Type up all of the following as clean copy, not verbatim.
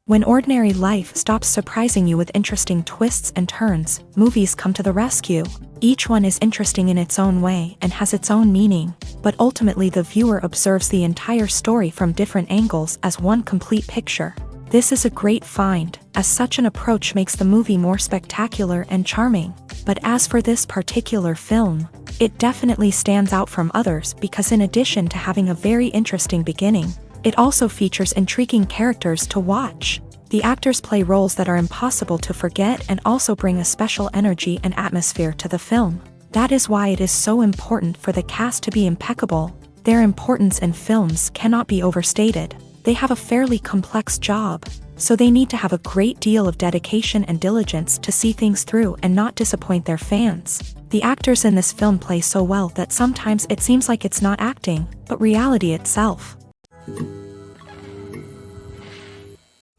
When ordinary life stops surprising you with interesting twists and turns, movies come to the rescue. Each one is interesting in its own way and has its own meaning, but ultimately the viewer observes the entire story from different angles as one complete picture. This is a great find, as such an approach makes the movie more spectacular and charming. But as for this particular film, it definitely stands out from others because in addition to having a very interesting beginning, it also features intriguing characters to watch. The actors play roles that are impossible to forget and also bring a special energy and atmosphere to the film. That is why it is so important for the cast to be impeccable. Their importance in films cannot be overstated. They have a fairly complex job, so they need to have a great deal of dedication and diligence to see things through and not disappoint their fans. The actors in this film play so well that sometimes it seems like it's not acting, but reality itself.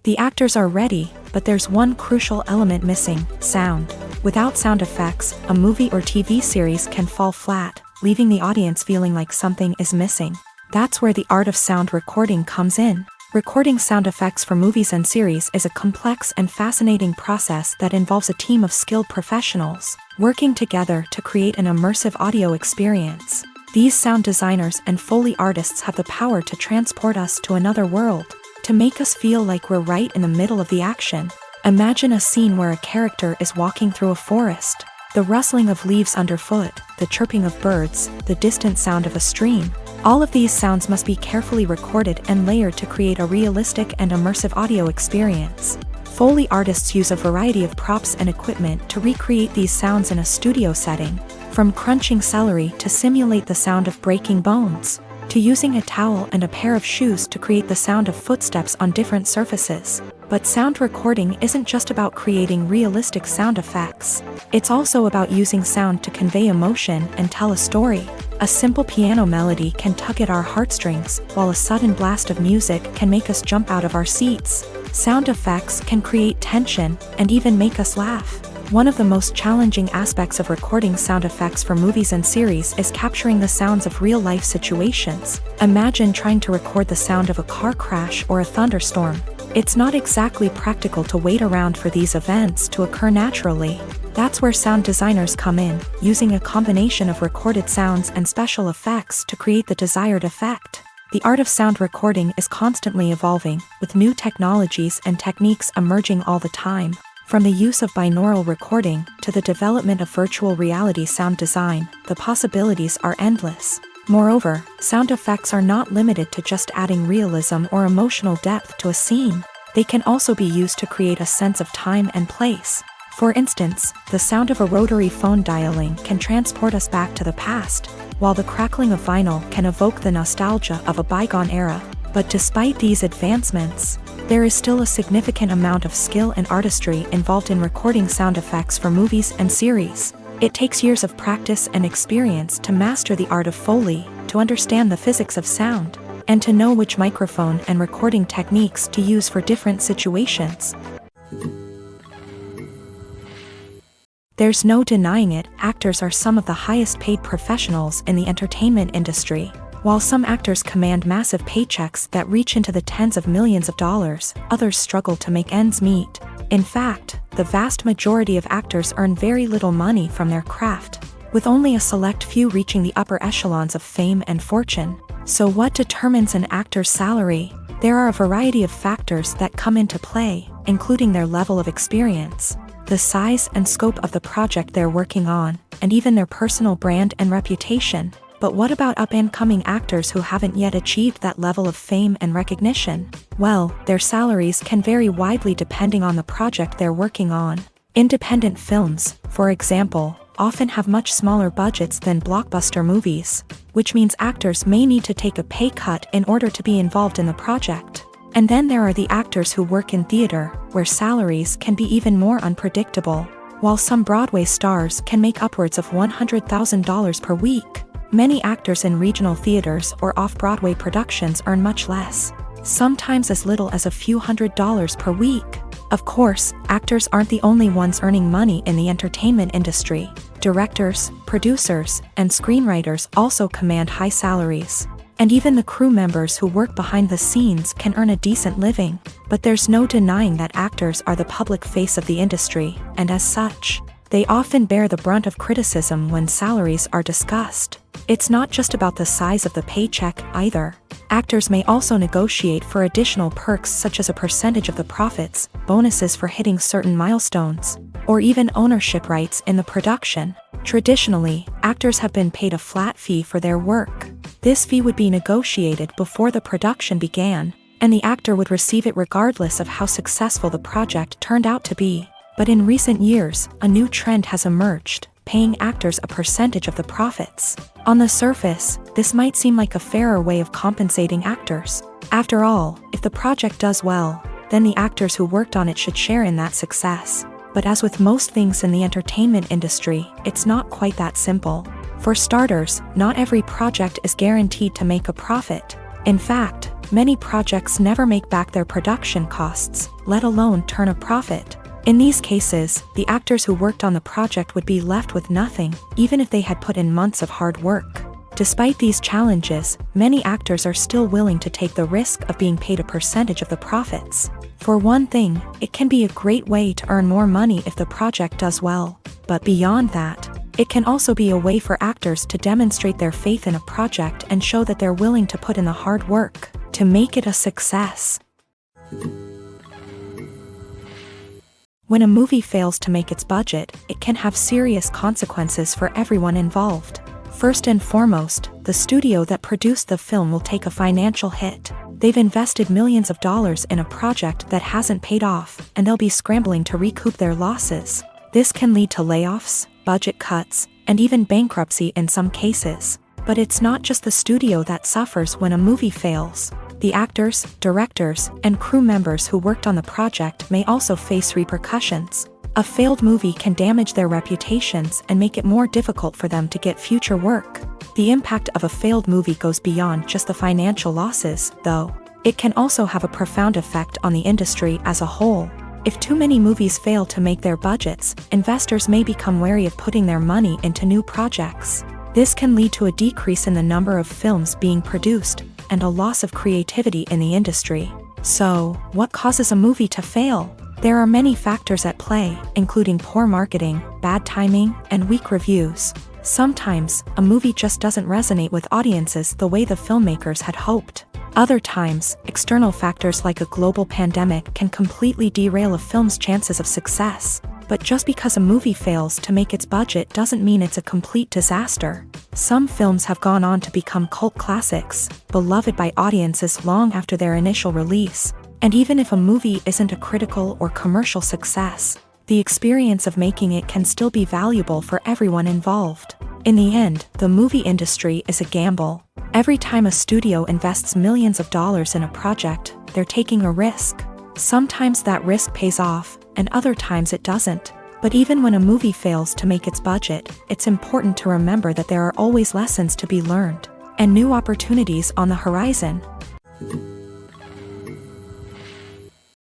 The actors are ready, but there's one crucial element missing: sound. Without sound effects, a movie or TV series can fall flat, leaving the audience feeling like something is missing. That's where the art of sound recording comes in. Recording sound effects for movies and series is a complex and fascinating process that involves a team of skilled professionals working together to create an immersive audio experience. These sound designers and Foley artists have the power to transport us to another world, to make us feel like we're right in the middle of the action. Imagine a scene where a character is walking through a forest. The rustling of leaves underfoot, the chirping of birds, the distant sound of a stream. All of these sounds must be carefully recorded and layered to create a realistic and immersive audio experience. Foley artists use a variety of props and equipment to recreate these sounds in a studio setting, from crunching celery to simulate the sound of breaking bones, to using a towel and a pair of shoes to create the sound of footsteps on different surfaces. But sound recording isn't just about creating realistic sound effects. It's also about using sound to convey emotion and tell a story. A simple piano melody can tug at our heartstrings, while a sudden blast of music can make us jump out of our seats. Sound effects can create tension and even make us laugh. One of the most challenging aspects of recording sound effects for movies and series is capturing the sounds of real-life situations. Imagine trying to record the sound of a car crash or a thunderstorm. It's not exactly practical to wait around for these events to occur naturally. That's where sound designers come in, using a combination of recorded sounds and special effects to create the desired effect. The art of sound recording is constantly evolving, with new technologies and techniques emerging all the time. From the use of binaural recording to the development of virtual reality sound design, the possibilities are endless. Moreover, sound effects are not limited to just adding realism or emotional depth to a scene. They can also be used to create a sense of time and place. For instance, the sound of a rotary phone dialing can transport us back to the past, while the crackling of vinyl can evoke the nostalgia of a bygone era. But despite these advancements, there is still a significant amount of skill and artistry involved in recording sound effects for movies and series. It takes years of practice and experience to master the art of Foley, to understand the physics of sound, and to know which microphone and recording techniques to use for different situations. There's no denying it, actors are some of the highest paid professionals in the entertainment industry. While some actors command massive paychecks that reach into the tens of millions of dollars, others struggle to make ends meet. In fact, the vast majority of actors earn very little money from their craft, with only a select few reaching the upper echelons of fame and fortune. So what determines an actor's salary? There are a variety of factors that come into play, including their level of experience, the size and scope of the project they're working on, and even their personal brand and reputation. But what about up-and-coming actors who haven't yet achieved that level of fame and recognition? Well, their salaries can vary widely depending on the project they're working on. Independent films, for example, often have much smaller budgets than blockbuster movies, which means actors may need to take a pay cut in order to be involved in the project. And then there are the actors who work in theater, where salaries can be even more unpredictable. While some Broadway stars can make upwards of $100,000 per week, many actors in regional theaters or off-Broadway productions earn much less, sometimes as little as a few $100s per week. Of course, actors aren't the only ones earning money in the entertainment industry. Directors, producers, and screenwriters also command high salaries. And even the crew members who work behind the scenes can earn a decent living. But there's no denying that actors are the public face of the industry, and as such, they often bear the brunt of criticism when salaries are discussed. It's not just about the size of the paycheck, either. Actors may also negotiate for additional perks such as a percentage of the profits, bonuses for hitting certain milestones, or even ownership rights in the production. Traditionally, actors have been paid a flat fee for their work. This fee would be negotiated before the production began, and the actor would receive it regardless of how successful the project turned out to be. But in recent years, a new trend has emerged, paying actors a percentage of the profits. On the surface, this might seem like a fairer way of compensating actors. After all, if the project does well, then the actors who worked on it should share in that success. But as with most things in the entertainment industry, it's not quite that simple. For starters, not every project is guaranteed to make a profit. In fact, many projects never make back their production costs, let alone turn a profit. In these cases, the actors who worked on the project would be left with nothing, even if they had put in months of hard work. Despite these challenges, many actors are still willing to take the risk of being paid a percentage of the profits. For one thing, it can be a great way to earn more money if the project does well. But beyond that, it can also be a way for actors to demonstrate their faith in a project and show that they're willing to put in the hard work to make it a success. When a movie fails to make its budget, it can have serious consequences for everyone involved. First and foremost, the studio that produced the film will take a financial hit. They've invested millions of dollars in a project that hasn't paid off, and they'll be scrambling to recoup their losses. This can lead to layoffs, budget cuts, and even bankruptcy in some cases. But it's not just the studio that suffers when a movie fails. The actors, directors, and crew members who worked on the project may also face repercussions. A failed movie can damage their reputations and make it more difficult for them to get future work. The impact of a failed movie goes beyond just the financial losses, though. It can also have a profound effect on the industry as a whole. If too many movies fail to make their budgets, investors may become wary of putting their money into new projects. This can lead to a decrease in the number of films being produced, and a loss of creativity in the industry. So, what causes a movie to fail? There are many factors at play, including poor marketing, bad timing, and weak reviews. Sometimes, a movie just doesn't resonate with audiences the way the filmmakers had hoped. Other times, external factors like a global pandemic can completely derail a film's chances of success. But just because a movie fails to make its budget doesn't mean it's a complete disaster. Some films have gone on to become cult classics, beloved by audiences long after their initial release. And even if a movie isn't a critical or commercial success, the experience of making it can still be valuable for everyone involved. In the end, the movie industry is a gamble. Every time a studio invests millions of dollars in a project, they're taking a risk. Sometimes that risk pays off, and other times it doesn't. But even when a movie fails to make its budget, it's important to remember that there are always lessons to be learned, and new opportunities on the horizon.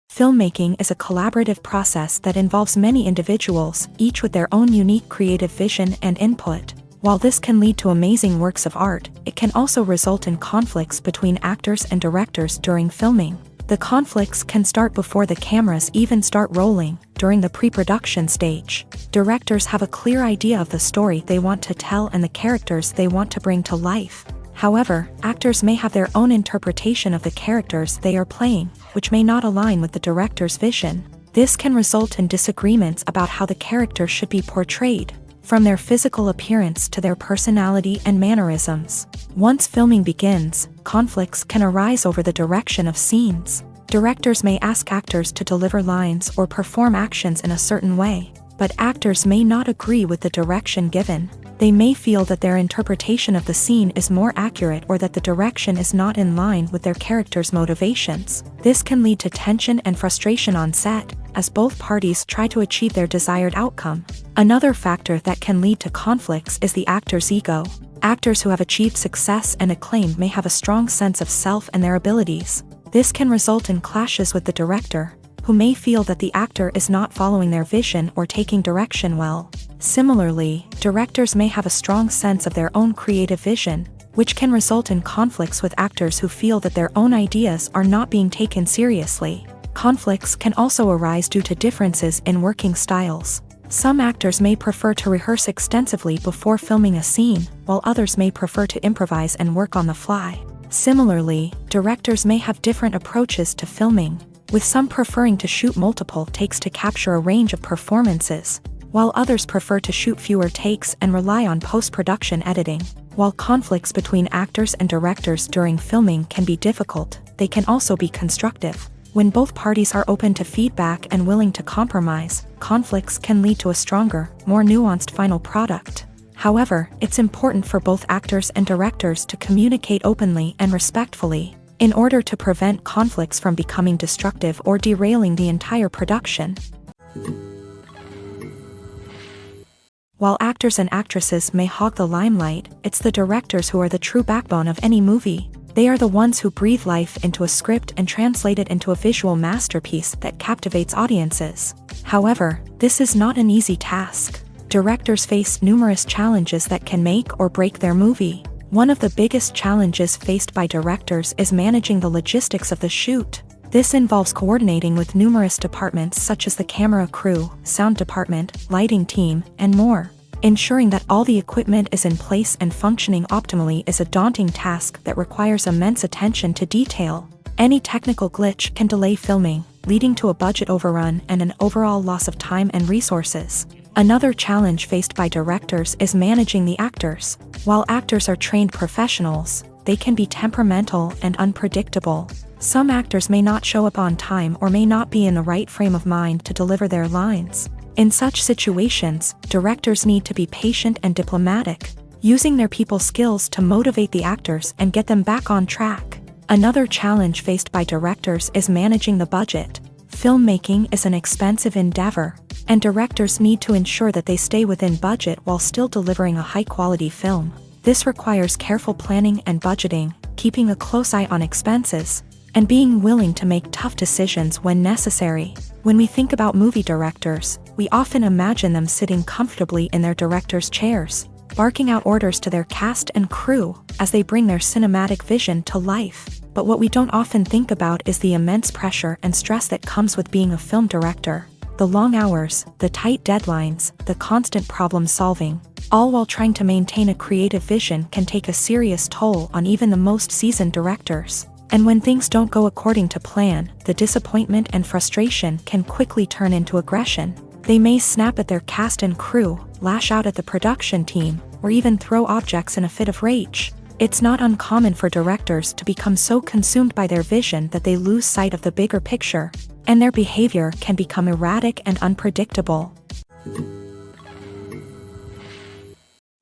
Filmmaking is a collaborative process that involves many individuals, each with their own unique creative vision and input. While this can lead to amazing works of art, it can also result in conflicts between actors and directors during filming. The conflicts can start before the cameras even start rolling, during the pre-production stage. Directors have a clear idea of the story they want to tell and the characters they want to bring to life. However, actors may have their own interpretation of the characters they are playing, which may not align with the director's vision. This can result in disagreements about how the character should be portrayed, from their physical appearance to their personality and mannerisms. Once filming begins, conflicts can arise over the direction of scenes. Directors may ask actors to deliver lines or perform actions in a certain way, but actors may not agree with the direction given. They may feel that their interpretation of the scene is more accurate or that the direction is not in line with their character's motivations. This can lead to tension and frustration on set, as both parties try to achieve their desired outcome. Another factor that can lead to conflicts is the actor's ego. Actors who have achieved success and acclaim may have a strong sense of self and their abilities. This can result in clashes with the director, who may feel that the actor is not following their vision or taking direction well. Similarly, directors may have a strong sense of their own creative vision, which can result in conflicts with actors who feel that their own ideas are not being taken seriously. Conflicts can also arise due to differences in working styles. Some actors may prefer to rehearse extensively before filming a scene, while others may prefer to improvise and work on the fly. Similarly, directors may have different approaches to filming, with some preferring to shoot multiple takes to capture a range of performances, while others prefer to shoot fewer takes and rely on post-production editing. While conflicts between actors and directors during filming can be difficult, they can also be constructive. When both parties are open to feedback and willing to compromise, conflicts can lead to a stronger, more nuanced final product. However, it's important for both actors and directors to communicate openly and respectfully, in order to prevent conflicts from becoming destructive or derailing the entire production. While actors and actresses may hog the limelight, it's the directors who are the true backbone of any movie. They are the ones who breathe life into a script and translate it into a visual masterpiece that captivates audiences. However, this is not an easy task. Directors face numerous challenges that can make or break their movie. One of the biggest challenges faced by directors is managing the logistics of the shoot. This involves coordinating with numerous departments such as the camera crew, sound department, lighting team, and more. Ensuring that all the equipment is in place and functioning optimally is a daunting task that requires immense attention to detail. Any technical glitch can delay filming, leading to a budget overrun and an overall loss of time and resources. Another challenge faced by directors is managing the actors. While actors are trained professionals, they can be temperamental and unpredictable. Some actors may not show up on time or may not be in the right frame of mind to deliver their lines. In such situations, directors need to be patient and diplomatic, using their people skills to motivate the actors and get them back on track. Another challenge faced by directors is managing the budget. Filmmaking is an expensive endeavor, and directors need to ensure that they stay within budget while still delivering a high-quality film. This requires careful planning and budgeting, keeping a close eye on expenses, and being willing to make tough decisions when necessary. When we think about movie directors, we often imagine them sitting comfortably in their director's chairs, barking out orders to their cast and crew as they bring their cinematic vision to life. But what we don't often think about is the immense pressure and stress that comes with being a film director. The long hours, the tight deadlines, the constant problem solving, all while trying to maintain a creative vision can take a serious toll on even the most seasoned directors. And when things don't go according to plan, the disappointment and frustration can quickly turn into aggression. They may snap at their cast and crew, lash out at the production team, or even throw objects in a fit of rage. It's not uncommon for directors to become so consumed by their vision that they lose sight of the bigger picture, and their behavior can become erratic and unpredictable.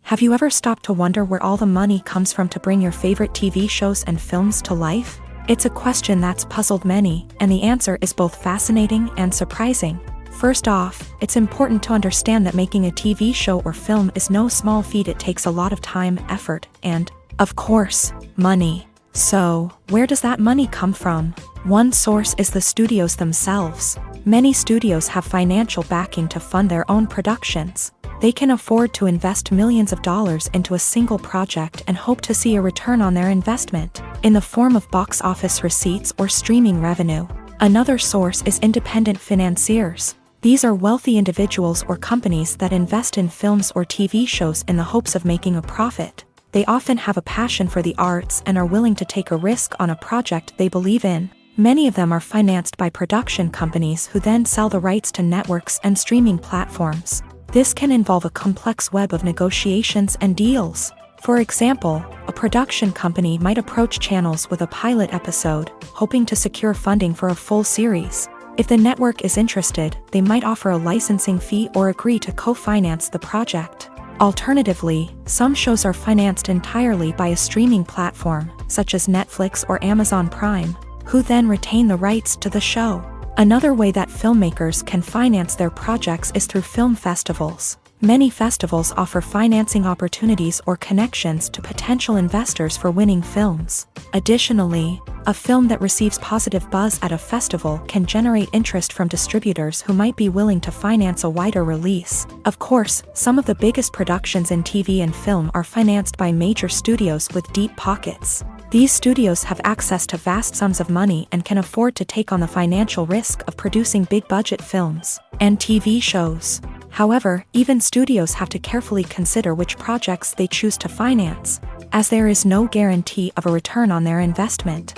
Have you ever stopped to wonder where all the money comes from to bring your favorite TV shows and films to life? It's a question that's puzzled many, and the answer is both fascinating and surprising. First off, it's important to understand that making a TV show or film is no small feat. It takes a lot of time, effort, and, of course, money. So, where does that money come from? One source is the studios themselves. Many studios have financial backing to fund their own productions. They can afford to invest millions of dollars into a single project and hope to see a return on their investment, in the form of box office receipts or streaming revenue. Another source is independent financiers. These are wealthy individuals or companies that invest in films or TV shows in the hopes of making a profit. They often have a passion for the arts and are willing to take a risk on a project they believe in. Many of them are financed by production companies who then sell the rights to networks and streaming platforms. This can involve a complex web of negotiations and deals. For example, a production company might approach channels with a pilot episode, hoping to secure funding for a full series. If the network is interested, they might offer a licensing fee or agree to co-finance the project. Alternatively, some shows are financed entirely by a streaming platform, such as Netflix or Amazon Prime, who then retain the rights to the show. Another way that filmmakers can finance their projects is through film festivals. Many festivals offer financing opportunities or connections to potential investors for winning films. Additionally, a film that receives positive buzz at a festival can generate interest from distributors who might be willing to finance a wider release. Of course, some of the biggest productions in TV and film are financed by major studios with deep pockets. These studios have access to vast sums of money and can afford to take on the financial risk of producing big-budget films and TV shows. However, even studios have to carefully consider which projects they choose to finance, as there is no guarantee of a return on their investment.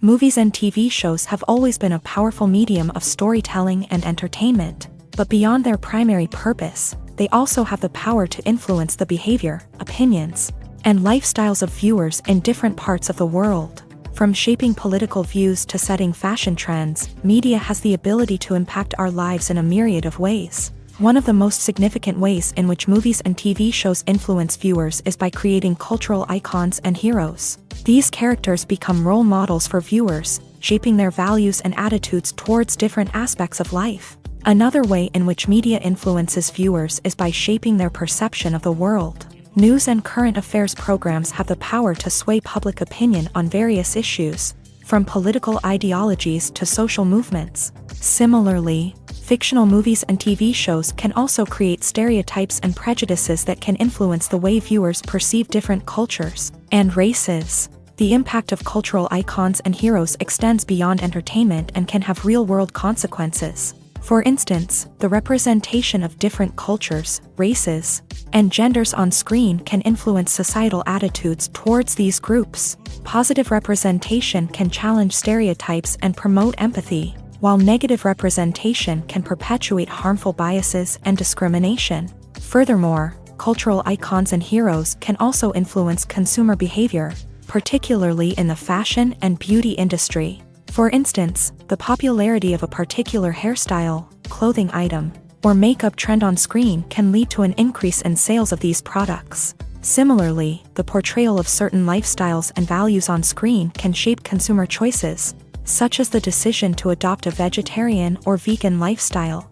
Movies and TV shows have always been a powerful medium of storytelling and entertainment, but beyond their primary purpose, they also have the power to influence the behavior, opinions, and lifestyles of viewers in different parts of the world. From shaping political views to setting fashion trends, media has the ability to impact our lives in a myriad of ways. One of the most significant ways in which movies and TV shows influence viewers is by creating cultural icons and heroes. These characters become role models for viewers, shaping their values and attitudes towards different aspects of life. Another way in which media influences viewers is by shaping their perception of the world. News and current affairs programs have the power to sway public opinion on various issues, from political ideologies to social movements. Similarly, fictional movies and TV shows can also create stereotypes and prejudices that can influence the way viewers perceive different cultures and races. The impact of cultural icons and heroes extends beyond entertainment and can have real-world consequences. For instance, the representation of different cultures, races, and genders on screen can influence societal attitudes towards these groups. Positive representation can challenge stereotypes and promote empathy, while negative representation can perpetuate harmful biases and discrimination. Furthermore, cultural icons and heroes can also influence consumer behavior, particularly in the fashion and beauty industry. For instance, the popularity of a particular hairstyle, clothing item, or makeup trend on screen can lead to an increase in sales of these products. Similarly, the portrayal of certain lifestyles and values on screen can shape consumer choices, such as the decision to adopt a vegetarian or vegan lifestyle.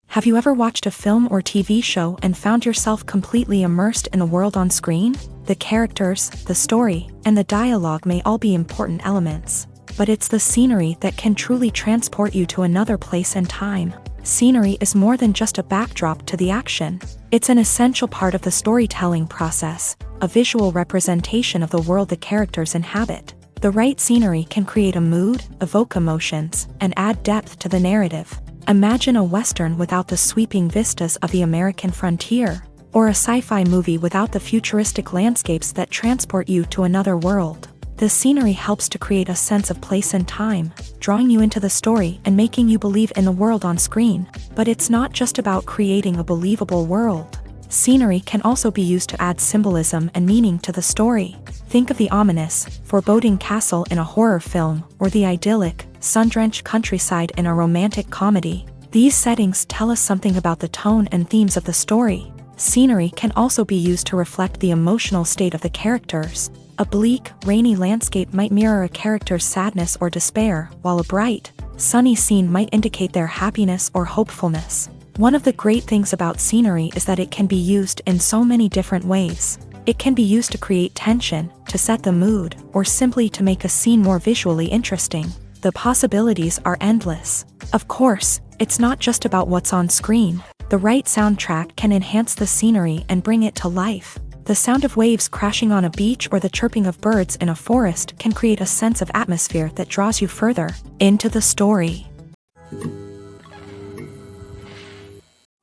Have you ever watched a film or TV show and found yourself completely immersed in the world on screen? The characters, the story, and the dialogue may all be important elements, but it's the scenery that can truly transport you to another place and time. Scenery is more than just a backdrop to the action. It's an essential part of the storytelling process, a visual representation of the world the characters inhabit. The right scenery can create a mood, evoke emotions, and add depth to the narrative. Imagine a Western without the sweeping vistas of the American frontier, or a sci-fi movie without the futuristic landscapes that transport you to another world. The scenery helps to create a sense of place and time, drawing you into the story and making you believe in the world on screen. But it's not just about creating a believable world. Scenery can also be used to add symbolism and meaning to the story. Think of the ominous, foreboding castle in a horror film, or the idyllic, sun-drenched countryside in a romantic comedy. These settings tell us something about the tone and themes of the story. Scenery can also be used to reflect the emotional state of the characters. A bleak, rainy landscape might mirror a character's sadness or despair, while a bright, sunny scene might indicate their happiness or hopefulness. One of the great things about scenery is that it can be used in so many different ways. It can be used to create tension, to set the mood, or simply to make a scene more visually interesting. The possibilities are endless. Of course, it's not just about what's on screen. The right soundtrack can enhance the scenery and bring it to life. The sound of waves crashing on a beach or the chirping of birds in a forest can create a sense of atmosphere that draws you further into the story.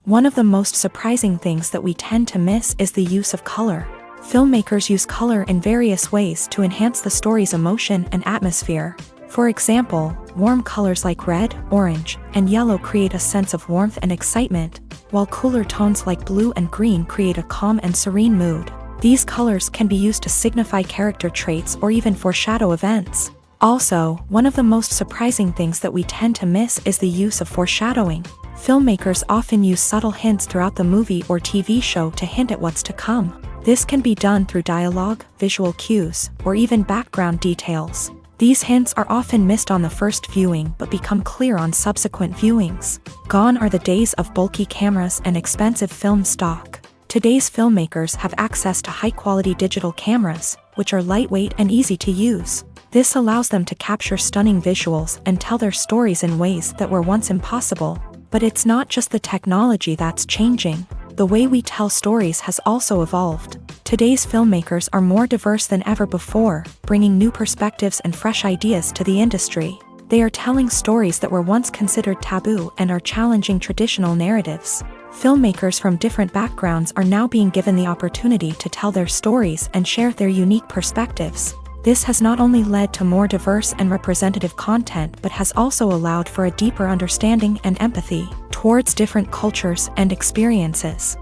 One of the most surprising things that we tend to miss is the use of color. Filmmakers use color in various ways to enhance the story's emotion and atmosphere. For example, warm colors like red, orange, and yellow create a sense of warmth and excitement, while cooler tones like blue and green create a calm and serene mood. These colors can be used to signify character traits or even foreshadow events. Also, one of the most surprising things that we tend to miss is the use of foreshadowing. Filmmakers often use subtle hints throughout the movie or TV show to hint at what's to come. This can be done through dialogue, visual cues, or even background details. These hints are often missed on the first viewing but become clear on subsequent viewings. Gone are the days of bulky cameras and expensive film stock. Today's filmmakers have access to high-quality digital cameras, which are lightweight and easy to use. This allows them to capture stunning visuals and tell their stories in ways that were once impossible. But it's not just the technology that's changing. The way we tell stories has also evolved. Today's filmmakers are more diverse than ever before, bringing new perspectives and fresh ideas to the industry. They are telling stories that were once considered taboo and are challenging traditional narratives. Filmmakers from different backgrounds are now being given the opportunity to tell their stories and share their unique perspectives. This has not only led to more diverse and representative content but has also allowed for a deeper understanding and empathy towards different cultures and experiences.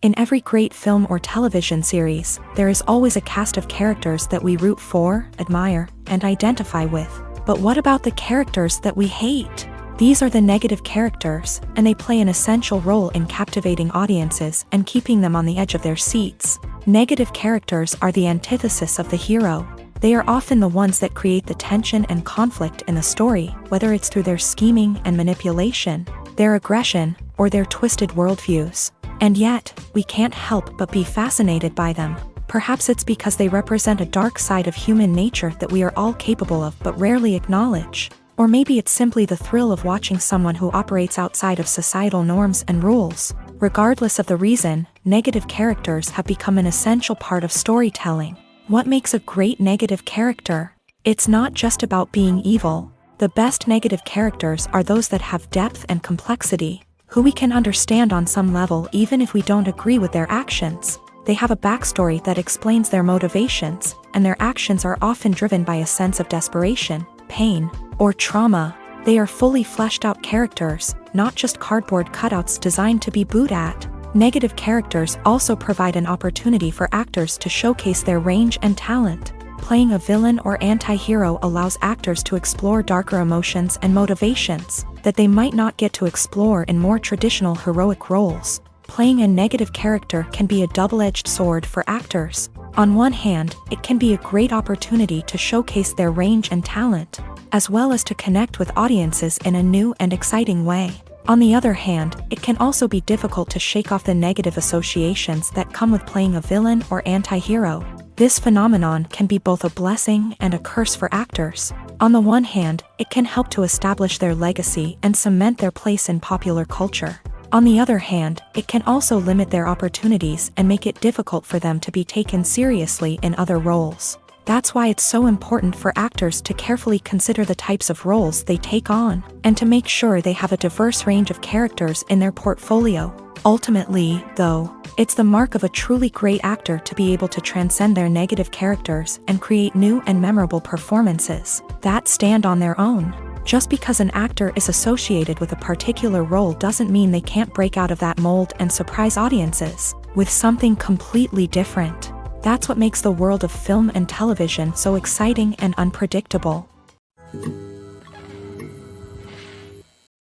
In every great film or television series, there is always a cast of characters that we root for, admire, and identify with. But what about the characters that we hate? These are the negative characters, and they play an essential role in captivating audiences and keeping them on the edge of their seats. Negative characters are the antithesis of the hero. They are often the ones that create the tension and conflict in the story, whether it's through their scheming and manipulation, their aggression, or their twisted worldviews. And yet, we can't help but be fascinated by them. Perhaps it's because they represent a dark side of human nature that we are all capable of but rarely acknowledge. Or maybe it's simply the thrill of watching someone who operates outside of societal norms and rules. Regardless of the reason, negative characters have become an essential part of storytelling. What makes a great negative character? It's not just about being evil. The best negative characters are those that have depth and complexity, who we can understand on some level even if we don't agree with their actions. They have a backstory that explains their motivations, and their actions are often driven by a sense of desperation, pain, or trauma. They are fully fleshed out characters, not just cardboard cutouts designed to be booed at. Negative characters also provide an opportunity for actors to showcase their range and talent. Playing a villain or anti-hero allows actors to explore darker emotions and motivations that they might not get to explore in more traditional heroic roles. Playing a negative character can be a double-edged sword for actors. On one hand, it can be a great opportunity to showcase their range and talent, as well as to connect with audiences in a new and exciting way. On the other hand, it can also be difficult to shake off the negative associations that come with playing a villain or anti-hero. This phenomenon can be both a blessing and a curse for actors. On the one hand, it can help to establish their legacy and cement their place in popular culture. On the other hand, it can also limit their opportunities and make it difficult for them to be taken seriously in other roles. That's why it's so important for actors to carefully consider the types of roles they take on, and to make sure they have a diverse range of characters in their portfolio. Ultimately, though, it's the mark of a truly great actor to be able to transcend their negative characters and create new and memorable performances that stand on their own. Just because an actor is associated with a particular role doesn't mean they can't break out of that mold and surprise audiences with something completely different. That's what makes the world of film and television so exciting and unpredictable.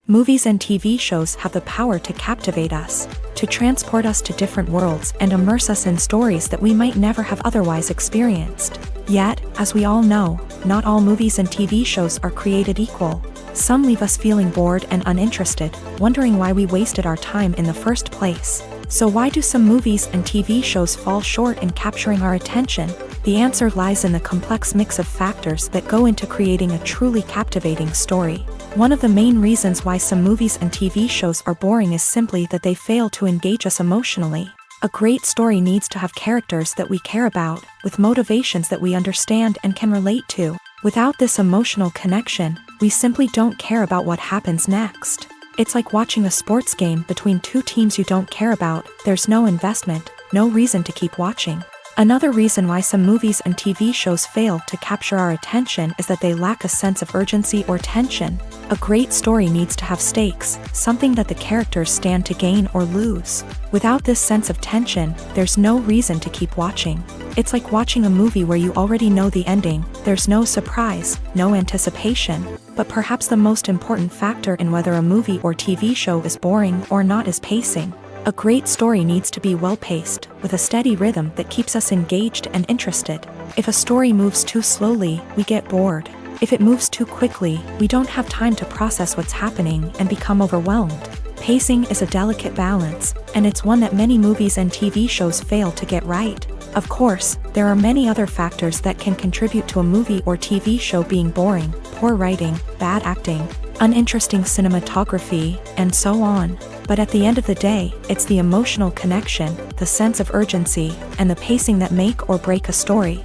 Movies and TV shows have the power to captivate us, to transport us to different worlds and immerse us in stories that we might never have otherwise experienced. Yet, as we all know, not all movies and TV shows are created equal. Some leave us feeling bored and uninterested, wondering why we wasted our time in the first place. So why do some movies and TV shows fall short in capturing our attention? The answer lies in the complex mix of factors that go into creating a truly captivating story. One of the main reasons why some movies and TV shows are boring is simply that they fail to engage us emotionally. A great story needs to have characters that we care about, with motivations that we understand and can relate to. Without this emotional connection, We simply don't care about what happens next. It's like watching a sports game between two teams you don't care about. There's no investment, no reason to keep watching. Another reason why some movies and TV shows fail to capture our attention is that they lack a sense of urgency or tension. A great story needs to have stakes, something that the characters stand to gain or lose. Without this sense of tension, there's no reason to keep watching. It's like watching a movie where you already know the ending. There's no surprise, no anticipation. But perhaps the most important factor in whether a movie or TV show is boring or not is pacing. A great story needs to be well-paced, with a steady rhythm that keeps us engaged and interested. If a story moves too slowly, we get bored. If it moves too quickly, we don't have time to process what's happening and become overwhelmed. Pacing is a delicate balance, and it's one that many movies and TV shows fail to get right. Of course, there are many other factors that can contribute to a movie or TV show being boring: poor writing, bad acting, uninteresting cinematography, and so on. But at the end of the day, it's the emotional connection, the sense of urgency, and the pacing that make or break a story.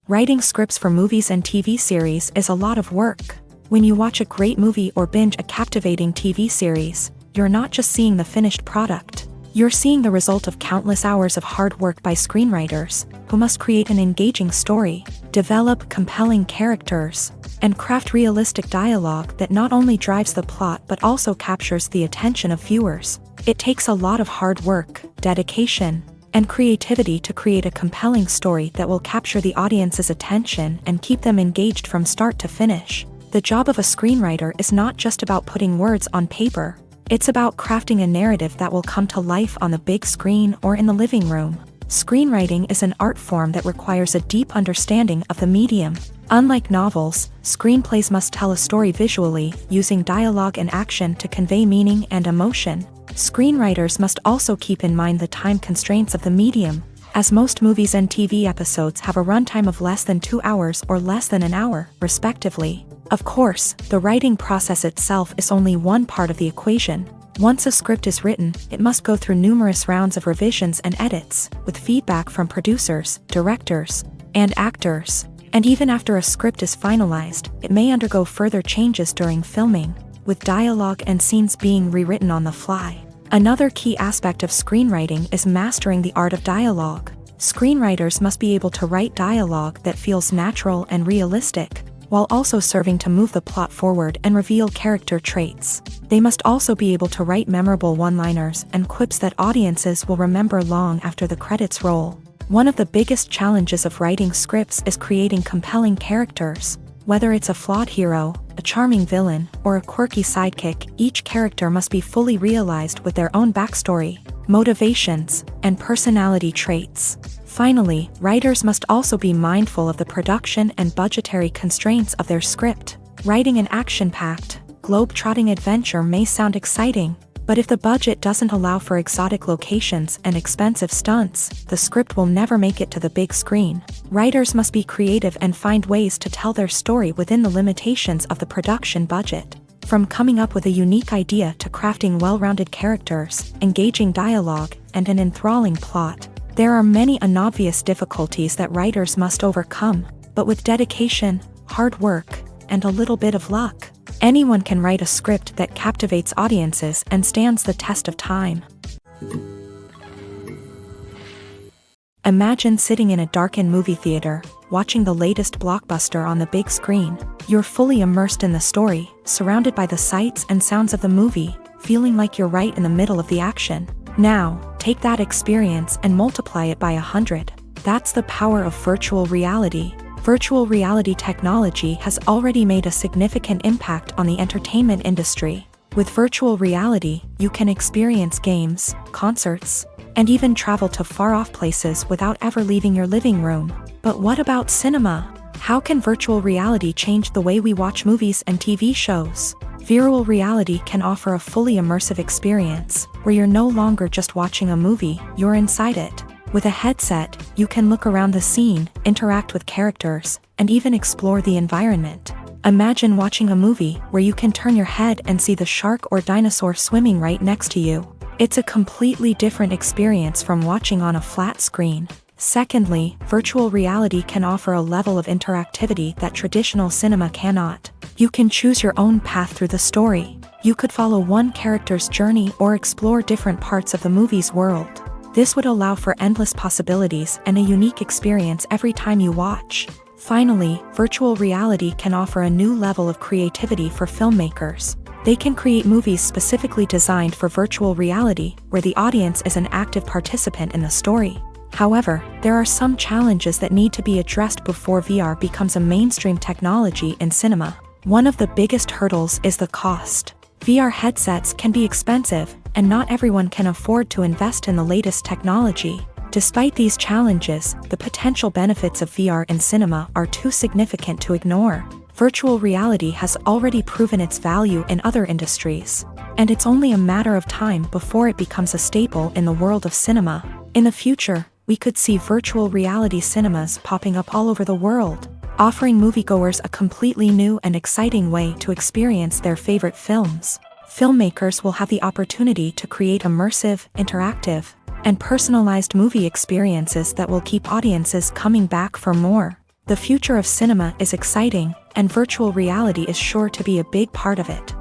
Writing scripts for movies and TV series is a lot of work. When you watch a great movie or binge a captivating TV series, you're not just seeing the finished product. You're seeing the result of countless hours of hard work by screenwriters, who must create an engaging story, develop compelling characters, and craft realistic dialogue that not only drives the plot but also captures the attention of viewers. It takes a lot of hard work, dedication, and creativity to create a compelling story that will capture the audience's attention and keep them engaged from start to finish. The job of a screenwriter is not just about putting words on paper. It's about crafting a narrative that will come to life on the big screen or in the living room. Screenwriting is an art form that requires a deep understanding of the medium. Unlike novels, screenplays must tell a story visually, using dialogue and action to convey meaning and emotion. Screenwriters must also keep in mind the time constraints of the medium, as most movies and TV episodes have a runtime of less than 2 hours or less than an hour, respectively. Of course, the writing process itself is only one part of the equation. Once a script is written, it must go through numerous rounds of revisions and edits, with feedback from producers, directors, and actors. And even after a script is finalized, it may undergo further changes during filming, with dialogue and scenes being rewritten on the fly. Another key aspect of screenwriting is mastering the art of dialogue. Screenwriters must be able to write dialogue that feels natural and realistic, while also serving to move the plot forward and reveal character traits. They must also be able to write memorable one-liners and quips that audiences will remember long after the credits roll. One of the biggest challenges of writing scripts is creating compelling characters. Whether it's a flawed hero, a charming villain, or a quirky sidekick, each character must be fully realized with their own backstory, motivations, and personality traits. Finally, writers must also be mindful of the production and budgetary constraints of their script. Writing an action-packed, globe-trotting adventure may sound exciting, but if the budget doesn't allow for exotic locations and expensive stunts, the script will never make it to the big screen. Writers must be creative and find ways to tell their story within the limitations of the production budget. From coming up with a unique idea to crafting well-rounded characters, engaging dialogue, and an enthralling plot, there are many unobvious difficulties that writers must overcome, but with dedication, hard work, and a little bit of luck, anyone can write a script that captivates audiences and stands the test of time. Imagine sitting in a darkened movie theater, watching the latest blockbuster on the big screen. You're fully immersed in the story, surrounded by the sights and sounds of the movie, feeling like you're right in the middle of the action. Now, take that experience and multiply it by 100. That's the power of virtual reality. Virtual reality technology has already made a significant impact on the entertainment industry. With virtual reality, you can experience games, concerts, and even travel to far-off places without ever leaving your living room. But what about cinema? How can virtual reality change the way we watch movies and TV shows? Virtual reality can offer a fully immersive experience, where you're no longer just watching a movie, you're inside it. With a headset, you can look around the scene, interact with characters, and even explore the environment. Imagine watching a movie where you can turn your head and see the shark or dinosaur swimming right next to you. It's a completely different experience from watching on a flat screen. Secondly, virtual reality can offer a level of interactivity that traditional cinema cannot. You can choose your own path through the story. You could follow one character's journey or explore different parts of the movie's world. This would allow for endless possibilities and a unique experience every time you watch. Finally, virtual reality can offer a new level of creativity for filmmakers. They can create movies specifically designed for virtual reality, where the audience is an active participant in the story. However, there are some challenges that need to be addressed before VR becomes a mainstream technology in cinema. One of the biggest hurdles is the cost. VR headsets can be expensive, and not everyone can afford to invest in the latest technology. Despite these challenges, the potential benefits of VR in cinema are too significant to ignore. Virtual reality has already proven its value in other industries, and it's only a matter of time before it becomes a staple in the world of cinema. In the future, we could see virtual reality cinemas popping up all over the world, offering moviegoers a completely new and exciting way to experience their favorite films. Filmmakers will have the opportunity to create immersive, interactive, and personalized movie experiences that will keep audiences coming back for more. The future of cinema is exciting, and virtual reality is sure to be a big part of it.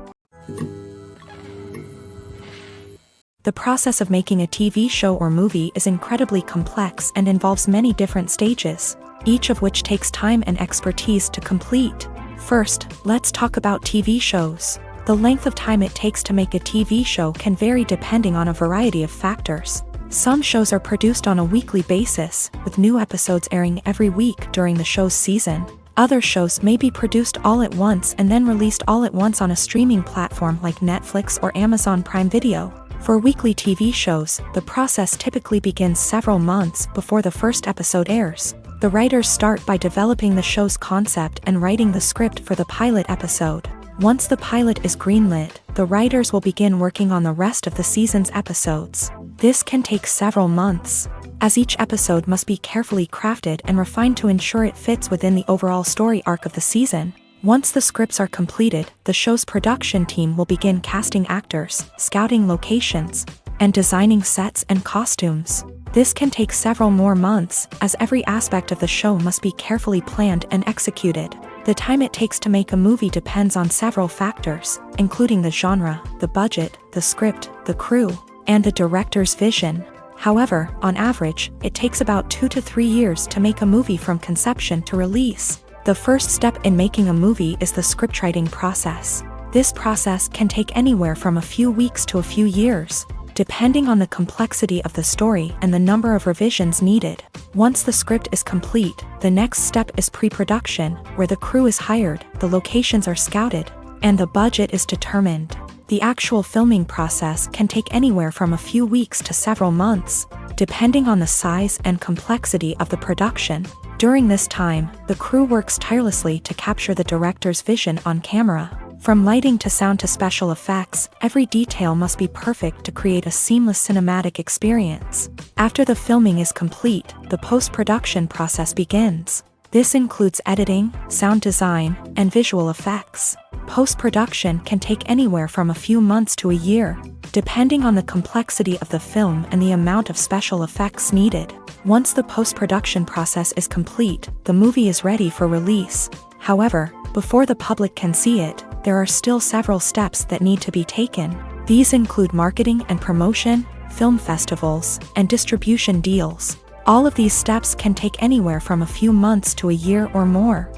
The process of making a TV show or movie is incredibly complex and involves many different stages, each of which takes time and expertise to complete. First, let's talk about TV shows. The length of time it takes to make a TV show can vary depending on a variety of factors. Some shows are produced on a weekly basis, with new episodes airing every week during the show's season. Other shows may be produced all at once and then released all at once on a streaming platform like Netflix or Amazon Prime Video. For weekly TV shows, the process typically begins several months before the first episode airs. The writers start by developing the show's concept and writing the script for the pilot episode. Once the pilot is greenlit, the writers will begin working on the rest of the season's episodes. This can take several months, as each episode must be carefully crafted and refined to ensure it fits within the overall story arc of the season. Once the scripts are completed, the show's production team will begin casting actors, scouting locations, and designing sets and costumes. This can take several more months, as every aspect of the show must be carefully planned and executed. The time it takes to make a movie depends on several factors, including the genre, the budget, the script, the crew, and the director's vision. However, on average, it takes about 2 to 3 years to make a movie from conception to release. The first step in making a movie is the scriptwriting process. This process can take anywhere from a few weeks to a few years, depending on the complexity of the story and the number of revisions needed. Once the script is complete, the next step is pre-production, where the crew is hired, the locations are scouted, and the budget is determined. The actual filming process can take anywhere from a few weeks to several months, depending on the size and complexity of the production. During this time, the crew works tirelessly to capture the director's vision on camera. From lighting to sound to special effects, every detail must be perfect to create a seamless cinematic experience. After the filming is complete, the post-production process begins. This includes editing, sound design, and visual effects. Post-production can take anywhere from a few months to a year, depending on the complexity of the film and the amount of special effects needed. Once the post-production process is complete, the movie is ready for release. However, before the public can see it, there are still several steps that need to be taken. These include marketing and promotion, film festivals, and distribution deals. All of these steps can take anywhere from a few months to a year or more.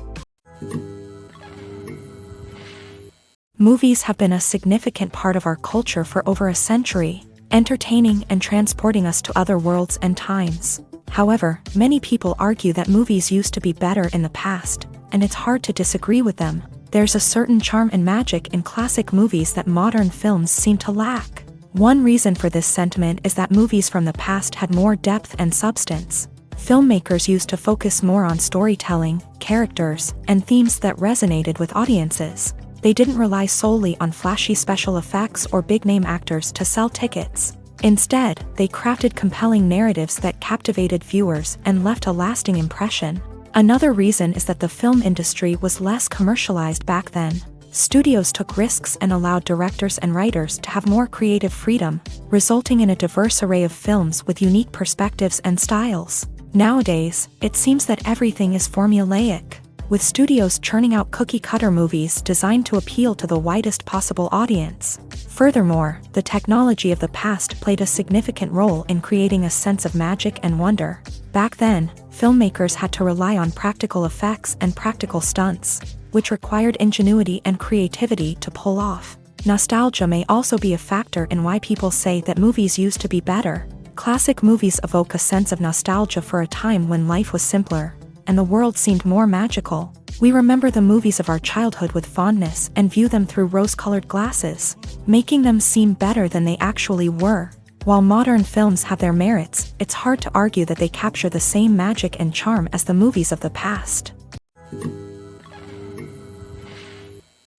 Movies have been a significant part of our culture for over a century, entertaining and transporting us to other worlds and times. However, many people argue that movies used to be better in the past, and it's hard to disagree with them. There's a certain charm and magic in classic movies that modern films seem to lack. One reason for this sentiment is that movies from the past had more depth and substance. Filmmakers used to focus more on storytelling, characters, and themes that resonated with audiences. They didn't rely solely on flashy special effects or big-name actors to sell tickets. Instead, they crafted compelling narratives that captivated viewers and left a lasting impression. Another reason is that the film industry was less commercialized back then. Studios took risks and allowed directors and writers to have more creative freedom, resulting in a diverse array of films with unique perspectives and styles. Nowadays, it seems that everything is formulaic, with studios churning out cookie-cutter movies designed to appeal to the widest possible audience. Furthermore, the technology of the past played a significant role in creating a sense of magic and wonder. Back then, filmmakers had to rely on practical effects and practical stunts, which required ingenuity and creativity to pull off. Nostalgia may also be a factor in why people say that movies used to be better. Classic movies evoke a sense of nostalgia for a time when life was simpler, and the world seemed more magical. We remember the movies of our childhood with fondness and view them through rose-colored glasses, making them seem better than they actually were. While modern films have their merits, it's hard to argue that they capture the same magic and charm as the movies of the past.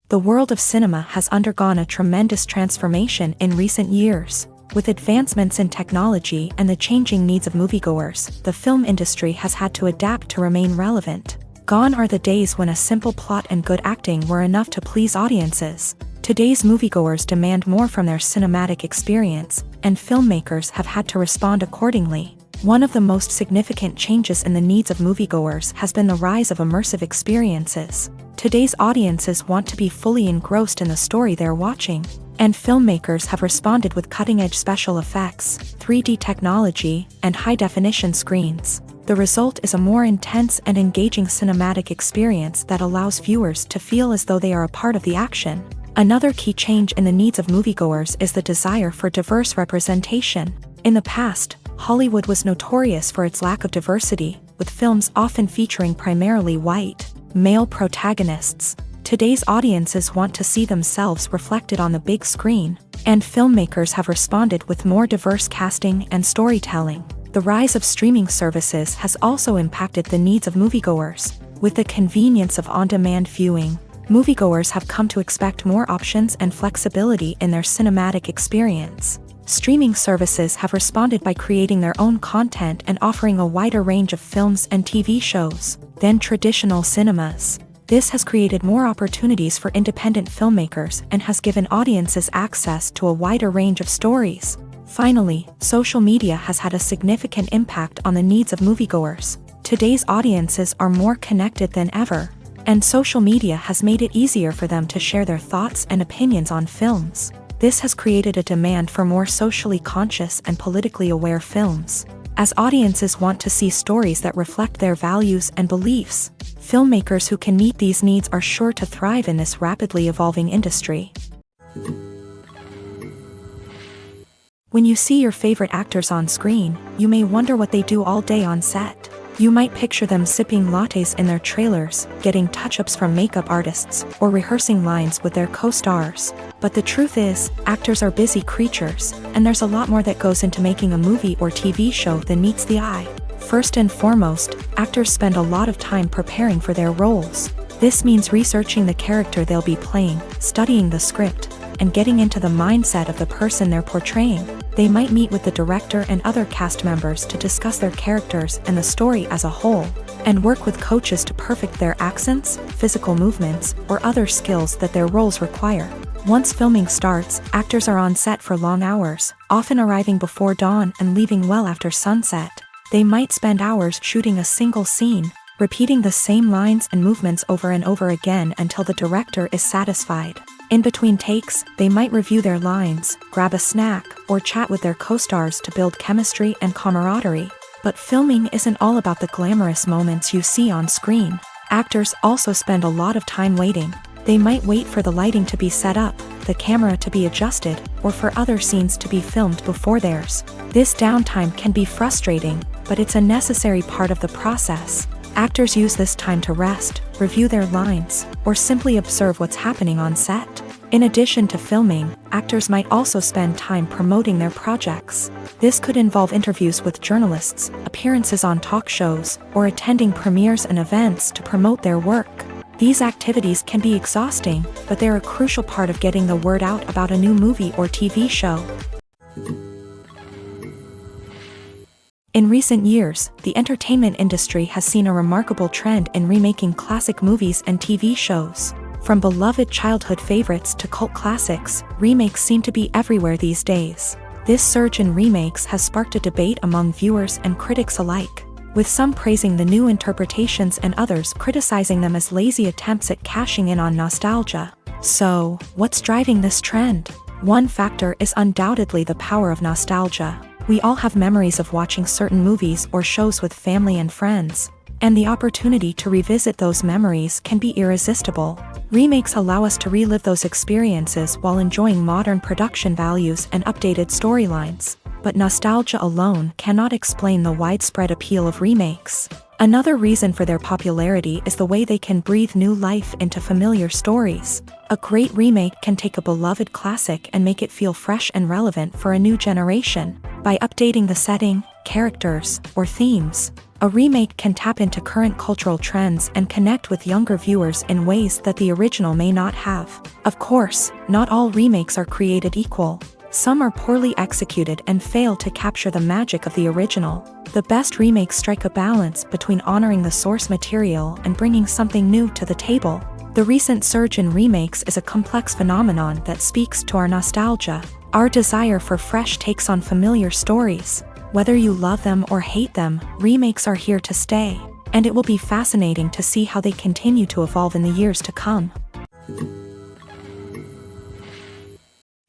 The world of cinema has undergone a tremendous transformation in recent years. With advancements in technology and the changing needs of moviegoers, the film industry has had to adapt to remain relevant. Gone are the days when a simple plot and good acting were enough to please audiences. Today's moviegoers demand more from their cinematic experience, and filmmakers have had to respond accordingly. One of the most significant changes in the needs of moviegoers has been the rise of immersive experiences. Today's audiences want to be fully engrossed in the story they're watching, and filmmakers have responded with cutting-edge special effects, 3D technology, and high-definition screens. The result is a more intense and engaging cinematic experience that allows viewers to feel as though they are a part of the action. Another key change in the needs of moviegoers is the desire for diverse representation. In the past, Hollywood was notorious for its lack of diversity, with films often featuring primarily white, male protagonists. Today's audiences want to see themselves reflected on the big screen, and filmmakers have responded with more diverse casting and storytelling. The rise of streaming services has also impacted the needs of moviegoers. With the convenience of on-demand viewing, moviegoers have come to expect more options and flexibility in their cinematic experience. Streaming services have responded by creating their own content and offering a wider range of films and TV shows than traditional cinemas. This has created more opportunities for independent filmmakers and has given audiences access to a wider range of stories. Finally, social media has had a significant impact on the needs of moviegoers. Today's audiences are more connected than ever, and social media has made it easier for them to share their thoughts and opinions on films. This has created a demand for more socially conscious and politically aware films. As audiences want to see stories that reflect their values and beliefs, filmmakers who can meet these needs are sure to thrive in this rapidly evolving industry. When you see your favorite actors on screen, you may wonder what they do all day on set. You might picture them sipping lattes in their trailers, getting touch-ups from makeup artists, or rehearsing lines with their co-stars. But the truth is, actors are busy creatures, and there's a lot more that goes into making a movie or TV show than meets the eye. First and foremost, actors spend a lot of time preparing for their roles. This means researching the character they'll be playing, studying the script, and getting into the mindset of the person they're portraying. They might meet with the director and other cast members to discuss their characters and the story as a whole, and work with coaches to perfect their accents, physical movements, or other skills that their roles require. Once filming starts, actors are on set for long hours, often arriving before dawn and leaving well after sunset. They might spend hours shooting a single scene, repeating the same lines and movements over and over again until the director is satisfied. In between takes, they might review their lines, grab a snack, or chat with their co-stars to build chemistry and camaraderie. But filming isn't all about the glamorous moments you see on screen. Actors also spend a lot of time waiting. They might wait for the lighting to be set up, the camera to be adjusted, or for other scenes to be filmed before theirs. This downtime can be frustrating, but it's a necessary part of the process. Actors use this time to rest, review their lines, or simply observe what's happening on set. In addition to filming, actors might also spend time promoting their projects. This could involve interviews with journalists, appearances on talk shows, or attending premieres and events to promote their work. These activities can be exhausting, but they're a crucial part of getting the word out about a new movie or TV show. In recent years, the entertainment industry has seen a remarkable trend in remaking classic movies and TV shows. From beloved childhood favorites to cult classics, remakes seem to be everywhere these days. This surge in remakes has sparked a debate among viewers and critics alike. with some praising the new interpretations and others criticizing them as lazy attempts at cashing in on nostalgia. So, what's driving this trend? One factor is undoubtedly the power of nostalgia. We all have memories of watching certain movies or shows with family and friends, and the opportunity to revisit those memories can be irresistible. Remakes allow us to relive those experiences while enjoying modern production values and updated storylines. But nostalgia alone cannot explain the widespread appeal of remakes. Another reason for their popularity is the way they can breathe new life into familiar stories. A great remake can take a beloved classic and make it feel fresh and relevant for a new generation. By updating the setting, characters, or themes, a remake can tap into current cultural trends and connect with younger viewers in ways that the original may not have. Of course, not all remakes are created equal. Some are poorly executed and fail to capture the magic of the original. The best remakes strike a balance between honoring the source material and bringing something new to the table. The recent surge in remakes is a complex phenomenon that speaks to our nostalgia, our desire for fresh takes on familiar stories. Whether you love them or hate them, remakes are here to stay, and it will be fascinating to see how they continue to evolve in the years to come.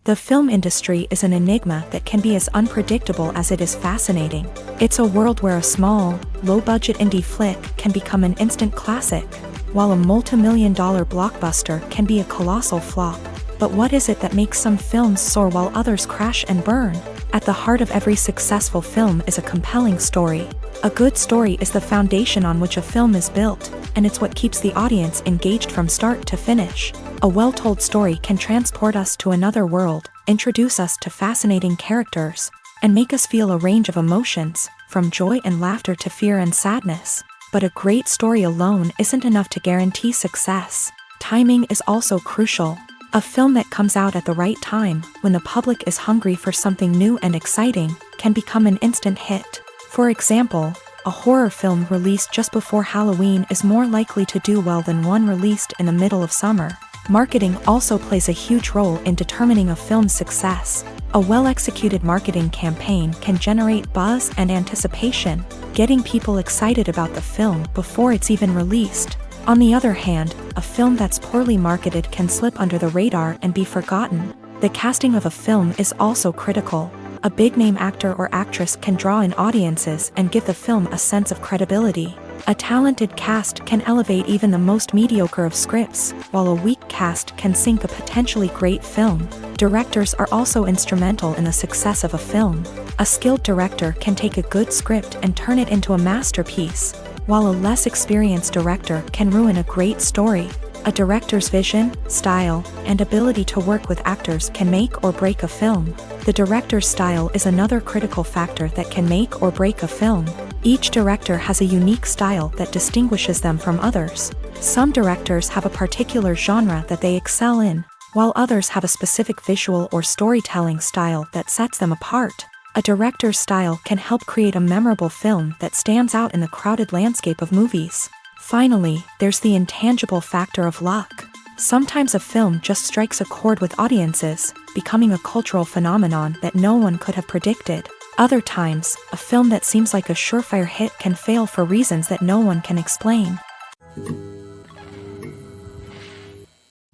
The film industry is an enigma that can be as unpredictable as it is fascinating. It's a world where a small, low-budget indie flick can become an instant classic, while a multi-million-dollar blockbuster can be a colossal flop. But what is it that makes some films soar while others crash and burn? At the heart of every successful film is a compelling story. A good story is the foundation on which a film is built, and it's what keeps the audience engaged from start to finish. A well-told story can transport us to another world, introduce us to fascinating characters, and make us feel a range of emotions, from joy and laughter to fear and sadness. But a great story alone isn't enough to guarantee success. Timing is also crucial. A film that comes out at the right time, when the public is hungry for something new and exciting, can become an instant hit. For example, a horror film released just before Halloween is more likely to do well than one released in the middle of summer. Marketing also plays a huge role in determining a film's success. A well-executed marketing campaign can generate buzz and anticipation, getting people excited about the film before it's even released. On the other hand, a film that's poorly marketed can slip under the radar and be forgotten. The casting of a film is also critical. A big-name actor or actress can draw in audiences and give the film a sense of credibility. A talented cast can elevate even the most mediocre of scripts, while a weak cast can sink a potentially great film. Directors are also instrumental in the success of a film. A skilled director can take a good script and turn it into a masterpiece, while a less experienced director can ruin a great story. A director's vision, style, and ability to work with actors can make or break a film. The director's style is another critical factor that can make or break a film. Each director has a unique style that distinguishes them from others. Some directors have a particular genre that they excel in, while others have a specific visual or storytelling style that sets them apart. A director's style can help create a memorable film that stands out in the crowded landscape of movies. Finally, there's the intangible factor of luck. Sometimes a film just strikes a chord with audiences, becoming a cultural phenomenon that no one could have predicted. Other times, a film that seems like a surefire hit can fail for reasons that no one can explain.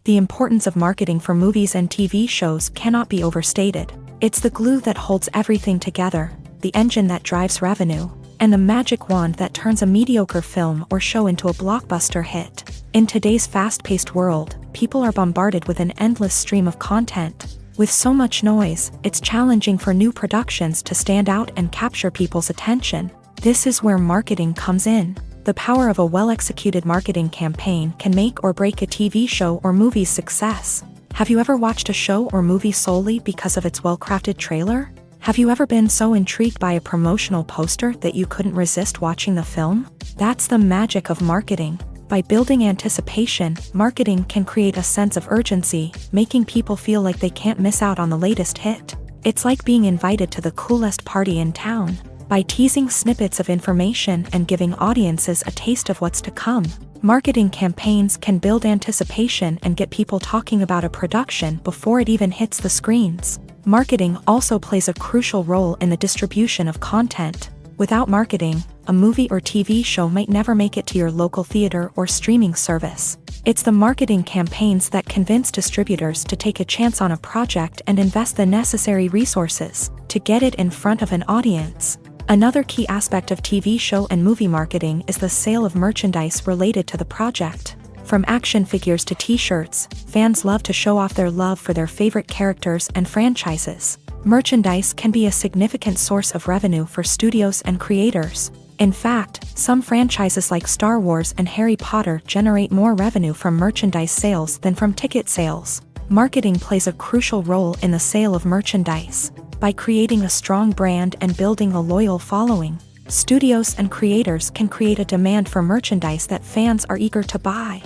The importance of marketing for movies and TV shows cannot be overstated. It's the glue that holds everything together, the engine that drives revenue, and the magic wand that turns a mediocre film or show into a blockbuster hit. In today's fast-paced world, people are bombarded with an endless stream of content. With so much noise, it's challenging for new productions to stand out and capture people's attention. This is where marketing comes in. The power of a well-executed marketing campaign can make or break a TV show or movie's success. Have you ever watched a show or movie solely because of its well-crafted trailer? Have you ever been so intrigued by a promotional poster that you couldn't resist watching the film? That's the magic of marketing. By building anticipation, marketing can create a sense of urgency, making people feel like they can't miss out on the latest hit. It's like being invited to the coolest party in town. By teasing snippets of information and giving audiences a taste of what's to come, marketing campaigns can build anticipation and get people talking about a production before it even hits the screens. Marketing also plays a crucial role in the distribution of content. Without marketing, a movie or TV show might never make it to your local theater or streaming service. It's the marketing campaigns that convince distributors to take a chance on a project and invest the necessary resources to get it in front of an audience. Another key aspect of TV show and movie marketing is the sale of merchandise related to the project. From action figures to t-shirts, fans love to show off their love for their favorite characters and franchises. Merchandise can be a significant source of revenue for studios and creators. In fact, some franchises like Star Wars and Harry Potter generate more revenue from merchandise sales than from ticket sales. Marketing plays a crucial role in the sale of merchandise. By creating a strong brand and building a loyal following, studios and creators can create a demand for merchandise that fans are eager to buy.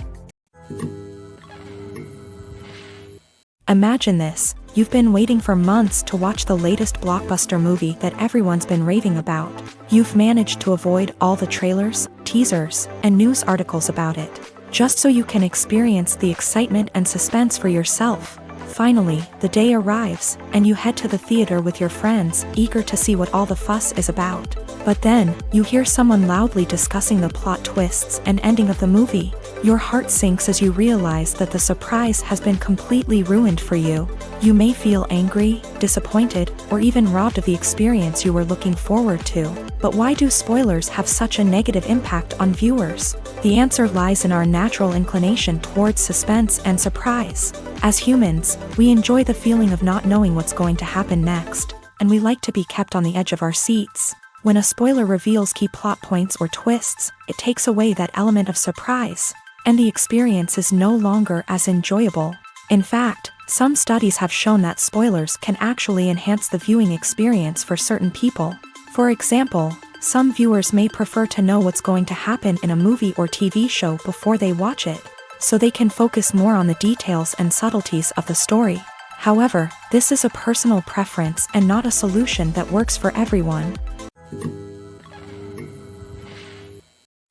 Imagine this. You've been waiting for months to watch the latest blockbuster movie that everyone's been raving about. You've managed to avoid all the trailers, teasers, and news articles about it, just so you can experience the excitement and suspense for yourself. Finally, the day arrives, and you head to the theater with your friends, eager to see what all the fuss is about. But then, you hear someone loudly discussing the plot twists and ending of the movie. Your heart sinks as you realize that the surprise has been completely ruined for you. You may feel angry, disappointed, or even robbed of the experience you were looking forward to. But why do spoilers have such a negative impact on viewers? The answer lies in our natural inclination towards suspense and surprise. As humans, we enjoy the feeling of not knowing what's going to happen next, and we like to be kept on the edge of our seats. When a spoiler reveals key plot points or twists, it takes away that element of surprise, and the experience is no longer as enjoyable. In fact, some studies have shown that spoilers can actually enhance the viewing experience for certain people. For example, some viewers may prefer to know what's going to happen in a movie or TV show before they watch it, so they can focus more on the details and subtleties of the story. However, this is a personal preference and not a solution that works for everyone.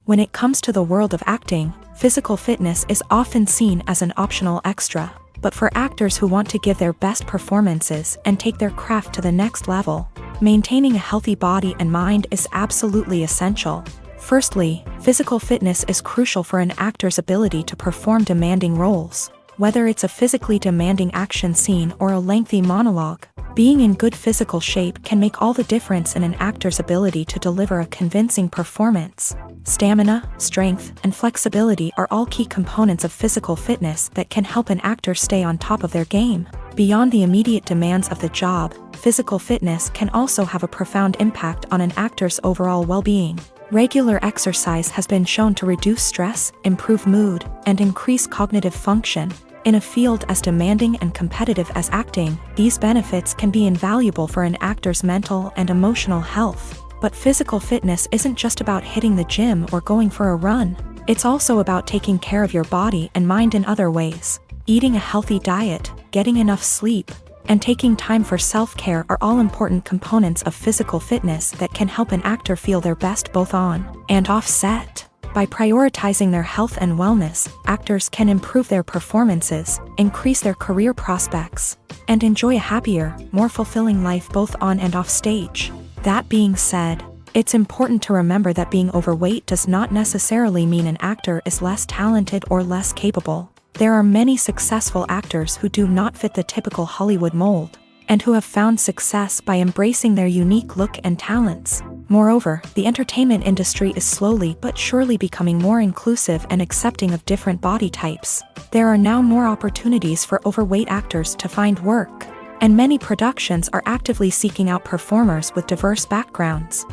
When it comes to the world of acting, physical fitness is often seen as an optional extra. But for actors who want to give their best performances and take their craft to the next level, maintaining a healthy body and mind is absolutely essential. Firstly, physical fitness is crucial for an actor's ability to perform demanding roles. Whether it's a physically demanding action scene or a lengthy monologue, being in good physical shape can make all the difference in an actor's ability to deliver a convincing performance. Stamina, strength, and flexibility are all key components of physical fitness that can help an actor stay on top of their game. Beyond the immediate demands of the job, physical fitness can also have a profound impact on an actor's overall well-being. Regular exercise has been shown to reduce stress, improve mood, and increase cognitive function. In a field as demanding and competitive as acting, these benefits can be invaluable for an actor's mental and emotional health. But physical fitness isn't just about hitting the gym or going for a run. It's also about taking care of your body and mind in other ways. Eating a healthy diet, getting enough sleep, and taking time for self-care are all important components of physical fitness that can help an actor feel their best both on and off set. By prioritizing their health and wellness, actors can improve their performances, increase their career prospects, and enjoy a happier, more fulfilling life both on and off stage. That being said, it's important to remember that being overweight does not necessarily mean an actor is less talented or less capable. There are many successful actors who do not fit the typical Hollywood mold, and who have found success by embracing their unique look and talents. Moreover, the entertainment industry is slowly but surely becoming more inclusive and accepting of different body types. There are now more opportunities for overweight actors to find work, and many productions are actively seeking out performers with diverse backgrounds.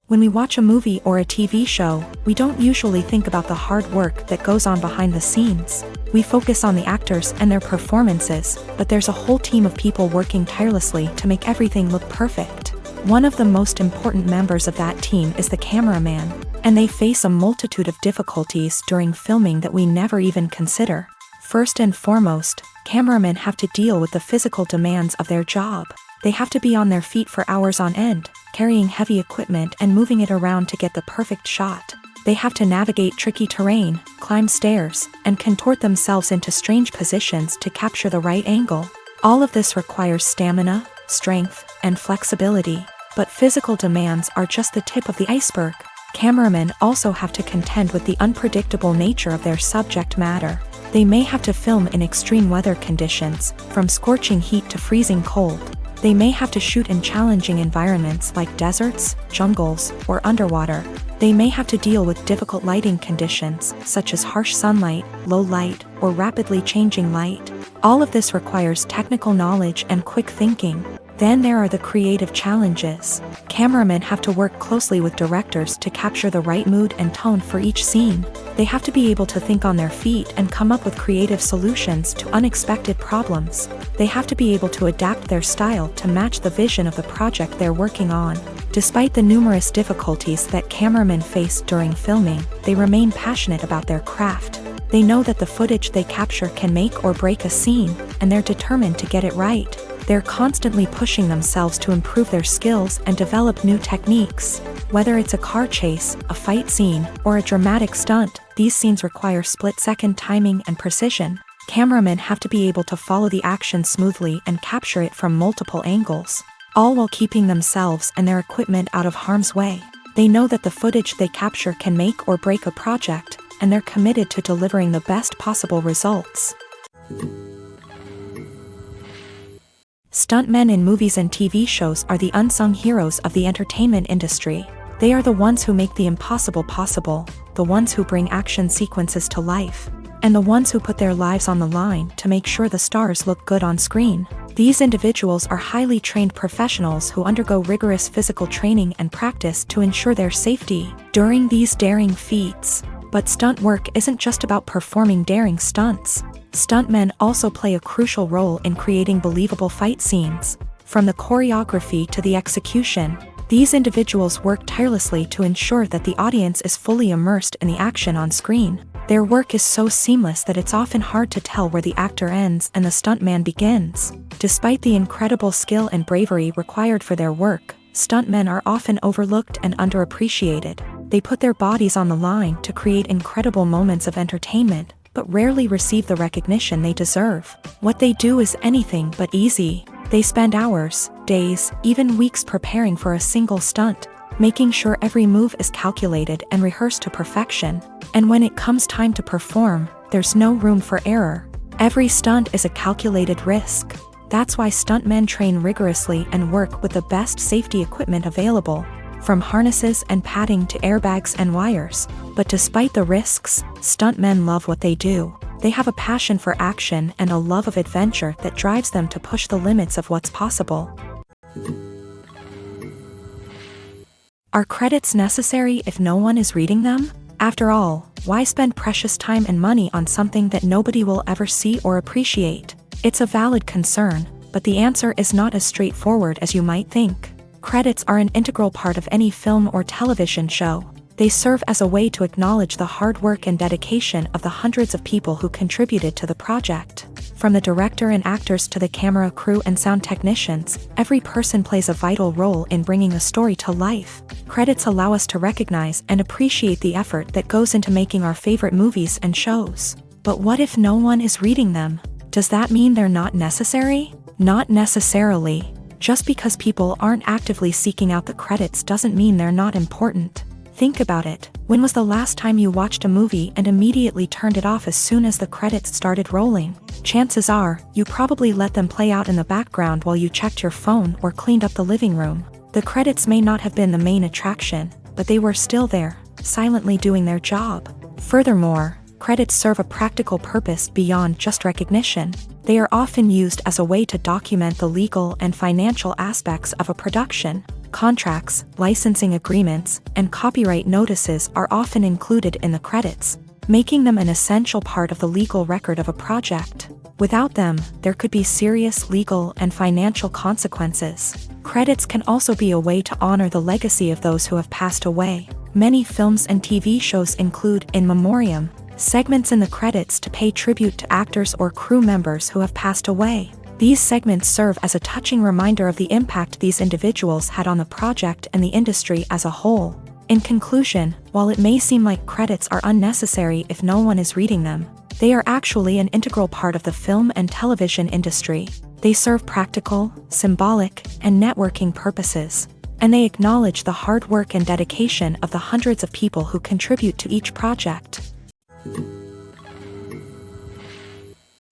When we watch a movie or a TV show, we don't usually think about the hard work that goes on behind the scenes. We focus on the actors and their performances, but there's a whole team of people working tirelessly to make everything look perfect. One of the most important members of that team is the cameraman, and they face a multitude of difficulties during filming that we never even consider. First and foremost, cameramen have to deal with the physical demands of their job. They have to be on their feet for hours on end, carrying heavy equipment and moving it around to get the perfect shot. They have to navigate tricky terrain, climb stairs, and contort themselves into strange positions to capture the right angle. All of this requires stamina, strength, and flexibility. But physical demands are just the tip of the iceberg. Cameramen also have to contend with the unpredictable nature of their subject matter. They may have to film in extreme weather conditions, from scorching heat to freezing cold. They may have to shoot in challenging environments like deserts, jungles, or underwater. They may have to deal with difficult lighting conditions, such as harsh sunlight, low light, or rapidly changing light. All of this requires technical knowledge and quick thinking. Then there are the creative challenges. Cameramen have to work closely with directors to capture the right mood and tone for each scene. They have to be able to think on their feet and come up with creative solutions to unexpected problems. They have to be able to adapt their style to match the vision of the project they're working on. Despite the numerous difficulties that cameramen face during filming, they remain passionate about their craft. They know that the footage they capture can make or break a scene, and they're determined to get it right. They're constantly pushing themselves to improve their skills and develop new techniques. Whether it's a car chase, a fight scene, or a dramatic stunt, these scenes require split-second timing and precision. Cameramen have to be able to follow the action smoothly and capture it from multiple angles, all while keeping themselves and their equipment out of harm's way. They know that the footage they capture can make or break a project, and they're committed to delivering the best possible results. Stuntmen in movies and TV shows are the unsung heroes of the entertainment industry. They are the ones who make the impossible possible, the ones who bring action sequences to life, and the ones who put their lives on the line to make sure the stars look good on screen. These individuals are highly trained professionals who undergo rigorous physical training and practice to ensure their safety during these daring feats. But stunt work isn't just about performing daring stunts. Stuntmen also play a crucial role in creating believable fight scenes. From the choreography to the execution, these individuals work tirelessly to ensure that the audience is fully immersed in the action on screen. Their work is so seamless that it's often hard to tell where the actor ends and the stuntman begins. Despite the incredible skill and bravery required for their work, stuntmen are often overlooked and underappreciated. They put their bodies on the line to create incredible moments of entertainment, but rarely receive the recognition they deserve. What they do is anything but easy. They spend hours, days, even weeks preparing for a single stunt, making sure every move is calculated and rehearsed to perfection. And when it comes time to perform, there's no room for error. Every stunt is a calculated risk. That's why stuntmen train rigorously and work with the best safety equipment available, from harnesses and padding to airbags and wires. But despite the risks, stuntmen love what they do. They have a passion for action and a love of adventure that drives them to push the limits of what's possible. Are credits necessary if no one is reading them? After all, why spend precious time and money on something that nobody will ever see or appreciate? It's a valid concern, but the answer is not as straightforward as you might think. Credits are an integral part of any film or television show. They serve as a way to acknowledge the hard work and dedication of the hundreds of people who contributed to the project. From the director and actors to the camera crew and sound technicians, every person plays a vital role in bringing a story to life. Credits allow us to recognize and appreciate the effort that goes into making our favorite movies and shows. But what if no one is reading them? Does that mean they're not necessary? Not necessarily. Just because people aren't actively seeking out the credits doesn't mean they're not important. Think about it. When was the last time you watched a movie and immediately turned it off as soon as the credits started rolling? Chances are, you probably let them play out in the background while you checked your phone or cleaned up the living room. The credits may not have been the main attraction, but they were still there, silently doing their job. Furthermore, credits serve a practical purpose beyond just recognition. They are often used as a way to document the legal and financial aspects of a production. Contracts, licensing agreements, and copyright notices are often included in the credits, making them an essential part of the legal record of a project. Without them, there could be serious legal and financial consequences. Credits can also be a way to honor the legacy of those who have passed away. Many films and TV shows include in memoriam segments in the credits to pay tribute to actors or crew members who have passed away. These segments serve as a touching reminder of the impact these individuals had on the project and the industry as a whole. In conclusion, while it may seem like credits are unnecessary if no one is reading them, they are actually an integral part of the film and television industry. They serve practical, symbolic, and networking purposes. and they acknowledge the hard work and dedication of the hundreds of people who contribute to each project.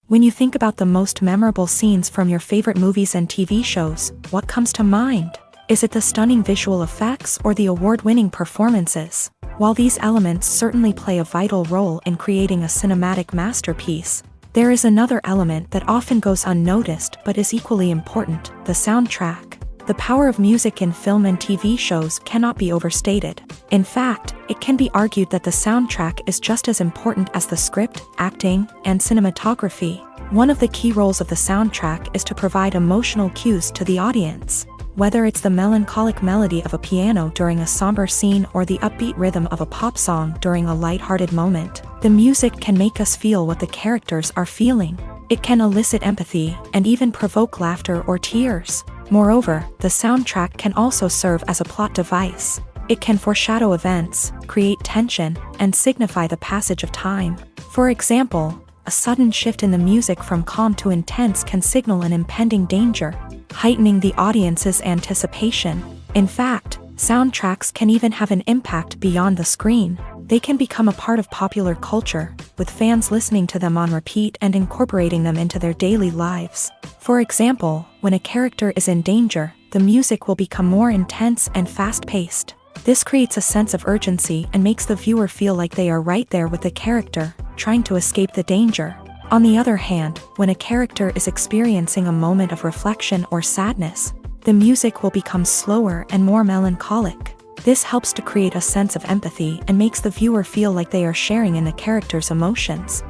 When you think about the most memorable scenes from your favorite movies and TV shows, what comes to mind? Is it the stunning visual effects or the award-winning performances? While these elements certainly play a vital role in creating a cinematic masterpiece, there is another element that often goes unnoticed but is equally important: the soundtrack. The power of music in film and TV shows cannot be overstated. In fact, it can be argued that the soundtrack is just as important as the script, acting, and cinematography. One of the key roles of the soundtrack is to provide emotional cues to the audience. Whether it's the melancholic melody of a piano during a somber scene or the upbeat rhythm of a pop song during a lighthearted moment, the music can make us feel what the characters are feeling. It can elicit empathy and even provoke laughter or tears. Moreover, the soundtrack can also serve as a plot device. It can foreshadow events, create tension, and signify the passage of time. For example, a sudden shift in the music from calm to intense can signal an impending danger, heightening the audience's anticipation. In fact, soundtracks can even have an impact beyond the screen. They can become a part of popular culture, with fans listening to them on repeat and incorporating them into their daily lives. For example, when a character is in danger, the music will become more intense and fast-paced. This creates a sense of urgency and makes the viewer feel like they are right there with the character, trying to escape the danger. On the other hand, when a character is experiencing a moment of reflection or sadness, the music will become slower and more melancholic. This helps to create a sense of empathy and makes the viewer feel like they are sharing in the character's emotions.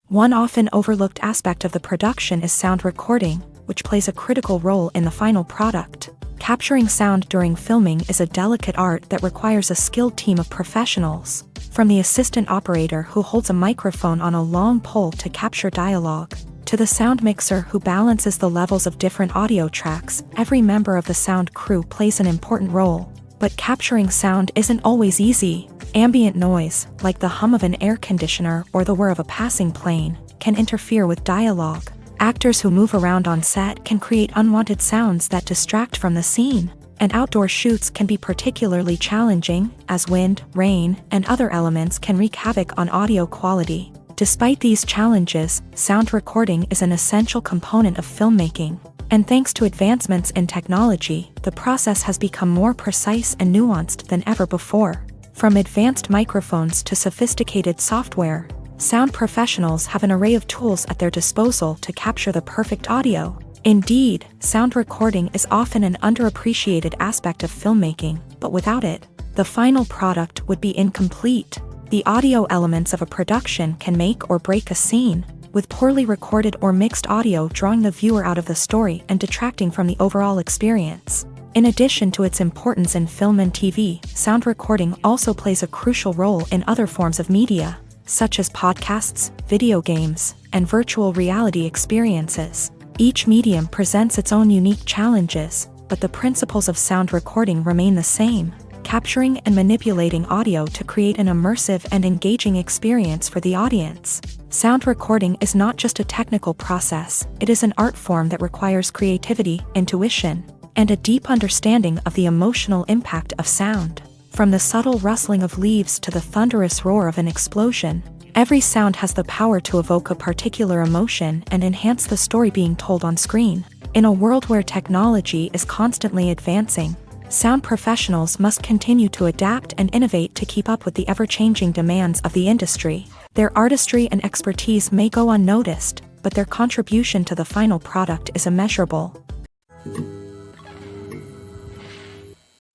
One often overlooked aspect of the production is sound recording, which plays a critical role in the final product. Capturing sound during filming is a delicate art that requires a skilled team of professionals. From the assistant operator who holds a microphone on a long pole to capture dialogue, to the sound mixer who balances the levels of different audio tracks, every member of the sound crew plays an important role. But capturing sound isn't always easy. Ambient noise, like the hum of an air conditioner or the whir of a passing plane, can interfere with dialogue. Actors who move around on set can create unwanted sounds that distract from the scene. And outdoor shoots can be particularly challenging, as wind, rain, and other elements can wreak havoc on audio quality. Despite these challenges, sound recording is an essential component of filmmaking. And thanks to advancements in technology, the process has become more precise and nuanced than ever before. From advanced microphones to sophisticated software, sound professionals have an array of tools at their disposal to capture the perfect audio. Indeed, sound recording is often an underappreciated aspect of filmmaking, but without it, the final product would be incomplete. The audio elements of a production can make or break a scene, with poorly recorded or mixed audio drawing the viewer out of the story and detracting from the overall experience. In addition to its importance in film and TV, sound recording also plays a crucial role in other forms of media, such as podcasts, video games, and virtual reality experiences. Each medium presents its own unique challenges, but the principles of sound recording remain the same: capturing and manipulating audio to create an immersive and engaging experience for the audience. Sound recording is not just a technical process, it is an art form that requires creativity, intuition, and a deep understanding of the emotional impact of sound. From the subtle rustling of leaves to the thunderous roar of an explosion, every sound has the power to evoke a particular emotion and enhance the story being told on screen. In a world where technology is constantly advancing, sound professionals must continue to adapt and innovate to keep up with the ever-changing demands of the industry. Their artistry and expertise may go unnoticed, but their contribution to the final product is immeasurable.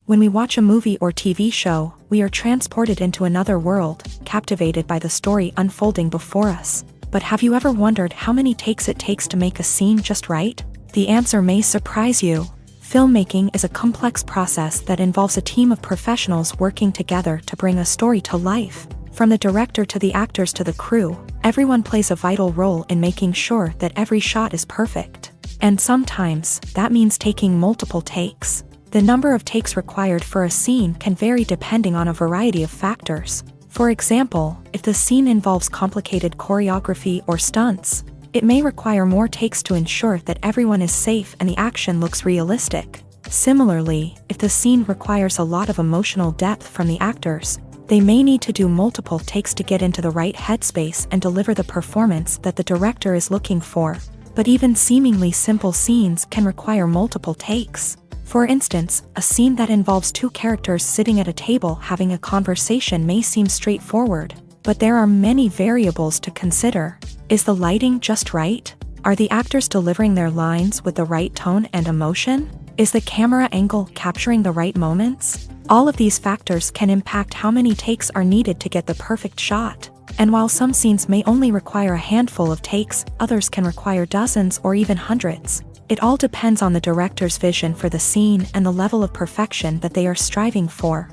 When we watch a movie or TV show, we are transported into another world, captivated by the story unfolding before us. But have you ever wondered how many takes it takes to make a scene just right? The answer may surprise you. Filmmaking is a complex process that involves a team of professionals working together to bring a story to life. From the director to the actors to the crew, everyone plays a vital role in making sure that every shot is perfect. And sometimes, that means taking multiple takes. The number of takes required for a scene can vary depending on a variety of factors. For example, if the scene involves complicated choreography or stunts, It may require more takes to ensure that everyone is safe and the action looks realistic. Similarly, if the scene requires a lot of emotional depth from the actors, they may need to do multiple takes to get into the right headspace and deliver the performance that the director is looking for. But even seemingly simple scenes can require multiple takes. For instance, a scene that involves two characters sitting at a table having a conversation may seem straightforward, but there are many variables to consider. Is the lighting just right? Are the actors delivering their lines with the right tone and emotion? Is the camera angle capturing the right moments? All of these factors can impact how many takes are needed to get the perfect shot. And while some scenes may only require a handful of takes, others can require dozens or even hundreds. It all depends on the director's vision for the scene and the level of perfection that they are striving for.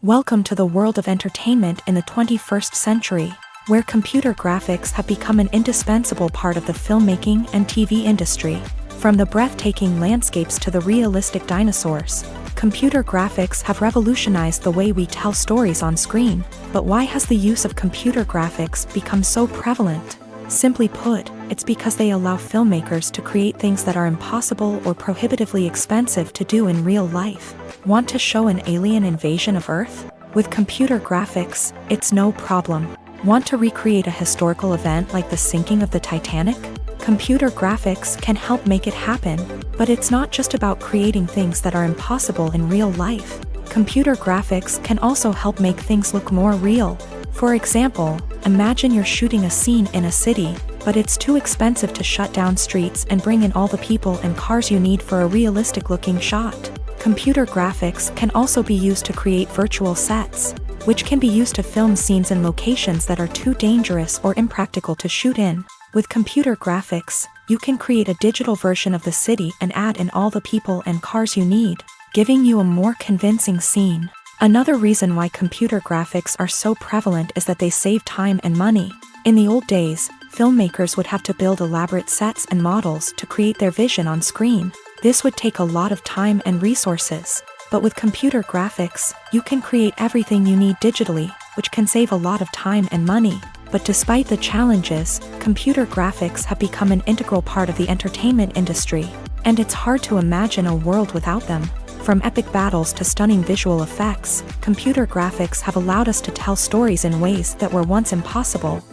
Welcome to the world of entertainment in the 21st century, where computer graphics have become an indispensable part of the filmmaking and TV industry. From the breathtaking landscapes to the realistic dinosaurs, computer graphics have revolutionized the way we tell stories on screen. But why has the use of computer graphics become so prevalent? Simply put, it's because they allow filmmakers to create things that are impossible or prohibitively expensive to do in real life. Want to show an alien invasion of Earth? With computer graphics, it's no problem. Want to recreate a historical event like the sinking of the Titanic? Computer graphics can help make it happen. But it's not just about creating things that are impossible in real life. Computer graphics can also help make things look more real. For example, imagine you're shooting a scene in a city, but it's too expensive to shut down streets and bring in all the people and cars you need for a realistic-looking shot. Computer graphics can also be used to create virtual sets, which can be used to film scenes in locations that are too dangerous or impractical to shoot in. With computer graphics, you can create a digital version of the city and add in all the people and cars you need, giving you a more convincing scene. Another reason why computer graphics are so prevalent is that they save time and money. In the old days, filmmakers would have to build elaborate sets and models to create their vision on screen. This would take a lot of time and resources. But with computer graphics, you can create everything you need digitally, which can save a lot of time and money. But despite the challenges, computer graphics have become an integral part of the entertainment industry, and it's hard to imagine a world without them. From epic battles to stunning visual effects, computer graphics have allowed us to tell stories in ways that were once impossible.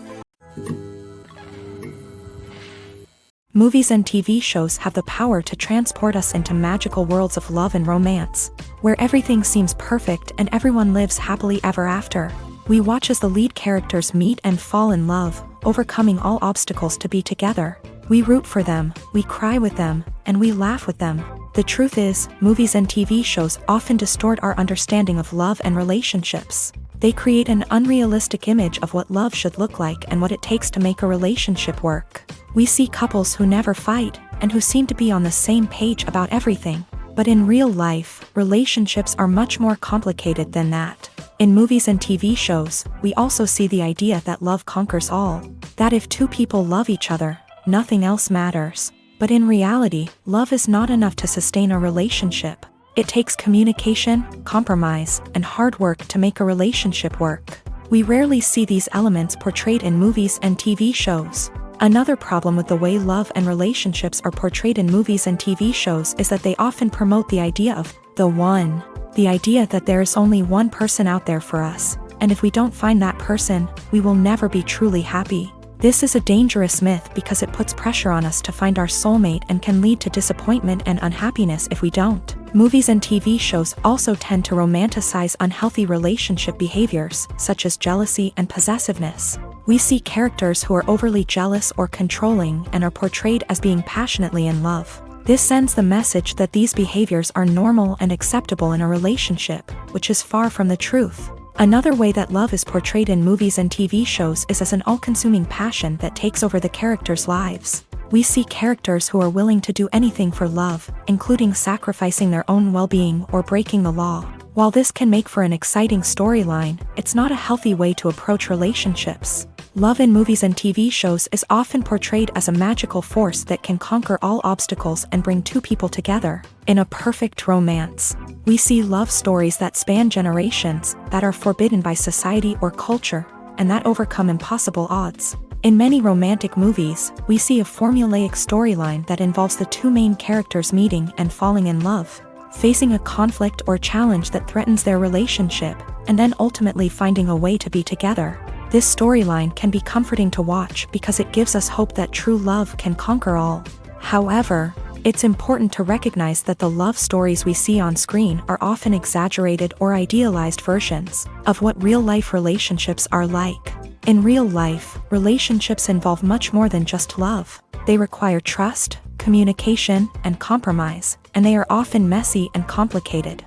Movies and TV shows have the power to transport us into magical worlds of love and romance, where everything seems perfect and everyone lives happily ever after. We watch as the lead characters meet and fall in love, overcoming all obstacles to be together. We root for them, we cry with them, and we laugh with them. The truth is, movies and TV shows often distort our understanding of love and relationships. They create an unrealistic image of what love should look like and what it takes to make a relationship work. We see couples who never fight, and who seem to be on the same page about everything. But in real life, relationships are much more complicated than that. In movies and TV shows, we also see the idea that love conquers all. That if two people love each other, nothing else matters. But in reality, love is not enough to sustain a relationship. It takes communication, compromise, and hard work to make a relationship work. We rarely see these elements portrayed in movies and TV shows. Another problem with the way love and relationships are portrayed in movies and TV shows is that they often promote the idea of the one. The idea that there is only one person out there for us, and if we don't find that person, we will never be truly happy. This is a dangerous myth because it puts pressure on us to find our soulmate and can lead to disappointment and unhappiness if we don't. Movies and TV shows also tend to romanticize unhealthy relationship behaviors, such as jealousy and possessiveness. We see characters who are overly jealous or controlling and are portrayed as being passionately in love. This sends the message that these behaviors are normal and acceptable in a relationship, which is far from the truth. Another way that love is portrayed in movies and TV shows is as an all-consuming passion that takes over the characters' lives. We see characters who are willing to do anything for love, including sacrificing their own well-being or breaking the law. While this can make for an exciting storyline, it's not a healthy way to approach relationships. Love in movies and TV shows is often portrayed as a magical force that can conquer all obstacles and bring two people together. In a perfect romance, we see love stories that span generations, that are forbidden by society or culture. and that overcome impossible odds. In many romantic movies, we see a formulaic storyline that involves the two main characters meeting and falling in love, facing a conflict or challenge that threatens their relationship, and then ultimately finding a way to be together. This storyline can be comforting to watch because it gives us hope that true love can conquer all. However, it's important to recognize that the love stories we see on screen are often exaggerated or idealized versions of what real-life relationships are like. In real life, relationships involve much more than just love. They require trust, communication, and compromise, and they are often messy and complicated.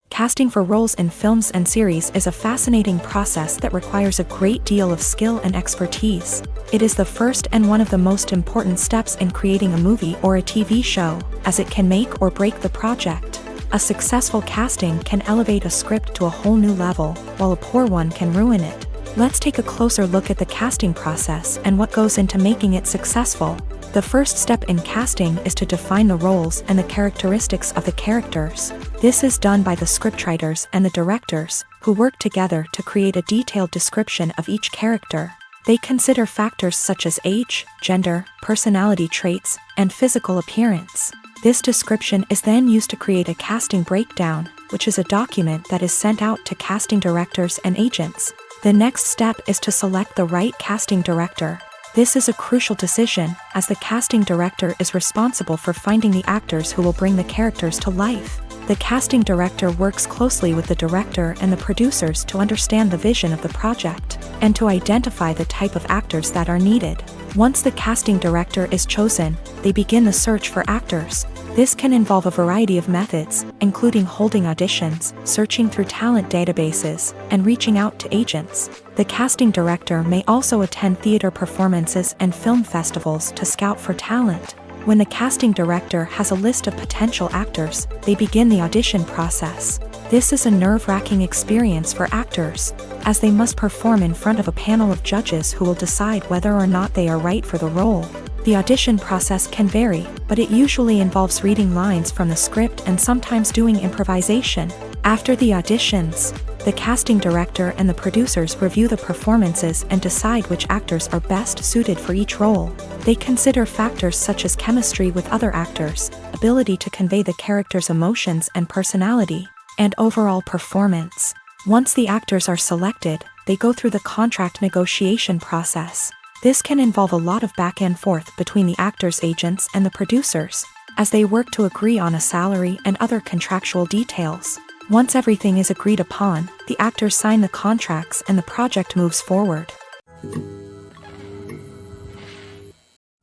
Casting for roles in films and series is a fascinating process that requires a great deal of skill and expertise. It is the first and one of the most important steps in creating a movie or a TV show, as it can make or break the project. A successful casting can elevate a script to a whole new level, while a poor one can ruin it. Let's take a closer look at the casting process and what goes into making it successful. The first step in casting is to define the roles and the characteristics of the characters. This is done by the scriptwriters and the directors, who work together to create a detailed description of each character. They consider factors such as age, gender, personality traits, and physical appearance. This description is then used to create a casting breakdown, which is a document that is sent out to casting directors and agents. The next step is to select the right casting director. This is a crucial decision, as the casting director is responsible for finding the actors who will bring the characters to life. The casting director works closely with the director and the producers to understand the vision of the project, and to identify the type of actors that are needed. Once the casting director is chosen, they begin the search for actors. This can involve a variety of methods, including holding auditions, searching through talent databases, and reaching out to agents. The casting director may also attend theater performances and film festivals to scout for talent. When the casting director has a list of potential actors, they begin the audition process. This is a nerve-wracking experience for actors, as they must perform in front of a panel of judges who will decide whether or not they are right for the role. The audition process can vary, but it usually involves reading lines from the script and sometimes doing improvisation. After the auditions, the casting director and the producers review the performances and decide which actors are best suited for each role. They consider factors such as chemistry with other actors, ability to convey the character's emotions and personality, and overall performance. Once the actors are selected, they go through the contract negotiation process. This can involve a lot of back and forth between the actors' agents and the producers, as they work to agree on a salary and other contractual details. Once everything is agreed upon, the actors sign the contracts and the project moves forward.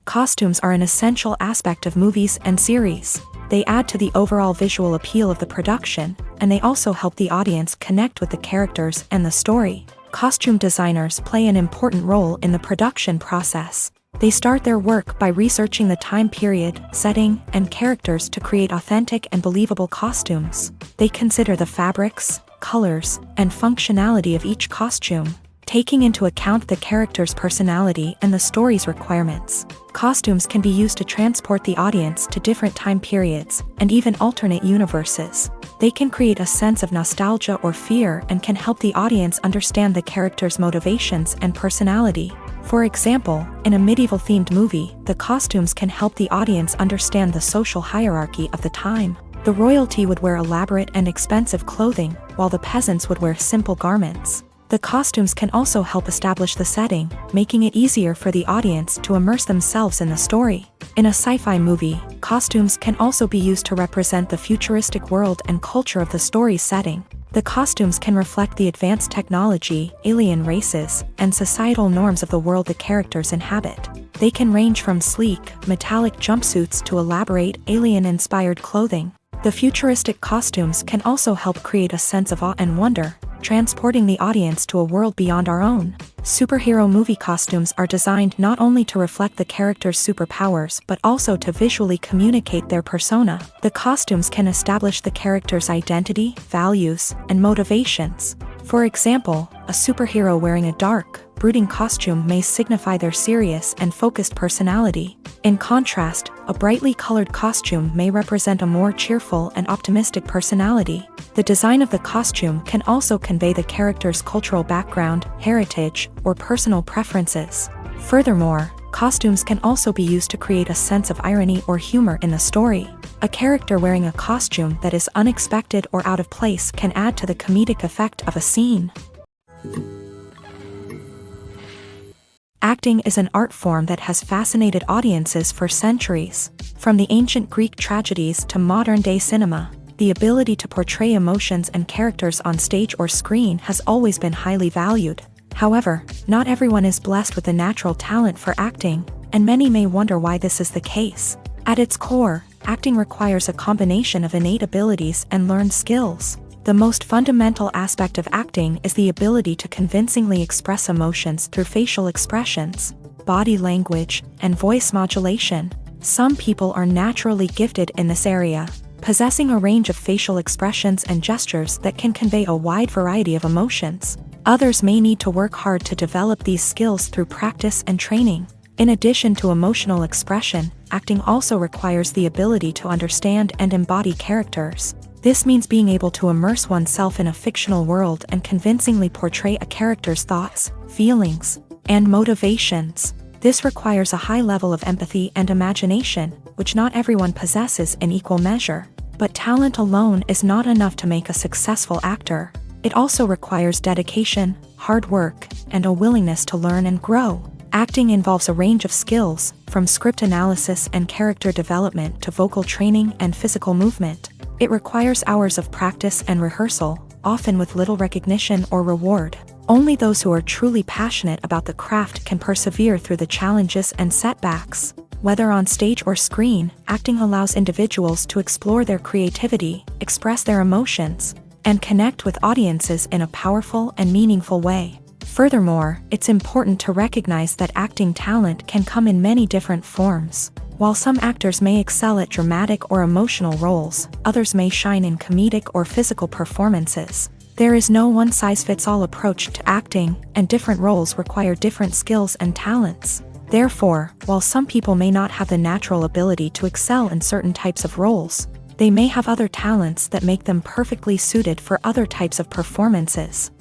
Costumes are an essential aspect of movies and series. They add to the overall visual appeal of the production, and they also help the audience connect with the characters and the story. Costume designers play an important role in the production process. They start their work by researching the time period, setting, and characters to create authentic and believable costumes. They consider the fabrics, colors, and functionality of each costume, taking into account the character's personality and the story's requirements. Costumes can be used to transport the audience to different time periods, and even alternate universes. They can create a sense of nostalgia or fear and can help the audience understand the character's motivations and personality. For example, in a medieval-themed movie, the costumes can help the audience understand the social hierarchy of the time. The royalty would wear elaborate and expensive clothing, while the peasants would wear simple garments. The costumes can also help establish the setting, making it easier for the audience to immerse themselves in the story. In a sci-fi movie, costumes can also be used to represent the futuristic world and culture of the story's setting. The costumes can reflect the advanced technology, alien races, and societal norms of the world the characters inhabit. They can range from sleek, metallic jumpsuits to elaborate, alien-inspired clothing. The futuristic costumes can also help create a sense of awe and wonder, transporting the audience to a world beyond our own. Superhero movie costumes are designed not only to reflect the character's superpowers but also to visually communicate their persona. The costumes can establish the character's identity, values, and motivations. For example, a superhero wearing a dark, brooding costume may signify their serious and focused personality. In contrast, a brightly colored costume may represent a more cheerful and optimistic personality. The design of the costume can also convey the character's cultural background, heritage, or personal preferences. Furthermore, costumes can also be used to create a sense of irony or humor in the story. A character wearing a costume that is unexpected or out of place can add to the comedic effect of a scene. Acting is an art form that has fascinated audiences for centuries. From the ancient Greek tragedies to modern-day cinema, the ability to portray emotions and characters on stage or screen has always been highly valued. However, not everyone is blessed with a natural talent for acting, and many may wonder why this is the case. At its core, acting requires a combination of innate abilities and learned skills. The most fundamental aspect of acting is the ability to convincingly express emotions through facial expressions, body language, and voice modulation. Some people are naturally gifted in this area, possessing a range of facial expressions and gestures that can convey a wide variety of emotions. Others may need to work hard to develop these skills through practice and training. In addition to emotional expression, acting also requires the ability to understand and embody characters. This means being able to immerse oneself in a fictional world and convincingly portray a character's thoughts, feelings, and motivations. This requires a high level of empathy and imagination, which not everyone possesses in equal measure. But talent alone is not enough to make a successful actor. It also requires dedication, hard work, and a willingness to learn and grow. Acting involves a range of skills, from script analysis and character development to vocal training and physical movement. It requires hours of practice and rehearsal, often with little recognition or reward. Only those who are truly passionate about the craft can persevere through the challenges and setbacks. Whether on stage or screen, acting allows individuals to explore their creativity, express their emotions, and connect with audiences in a powerful and meaningful way. Furthermore, it's important to recognize that acting talent can come in many different forms. While some actors may excel at dramatic or emotional roles, others may shine in comedic or physical performances. There is no one-size-fits-all approach to acting, and different roles require different skills and talents. Therefore, while some people may not have the natural ability to excel in certain types of roles, they may have other talents that make them perfectly suited for other types of performances.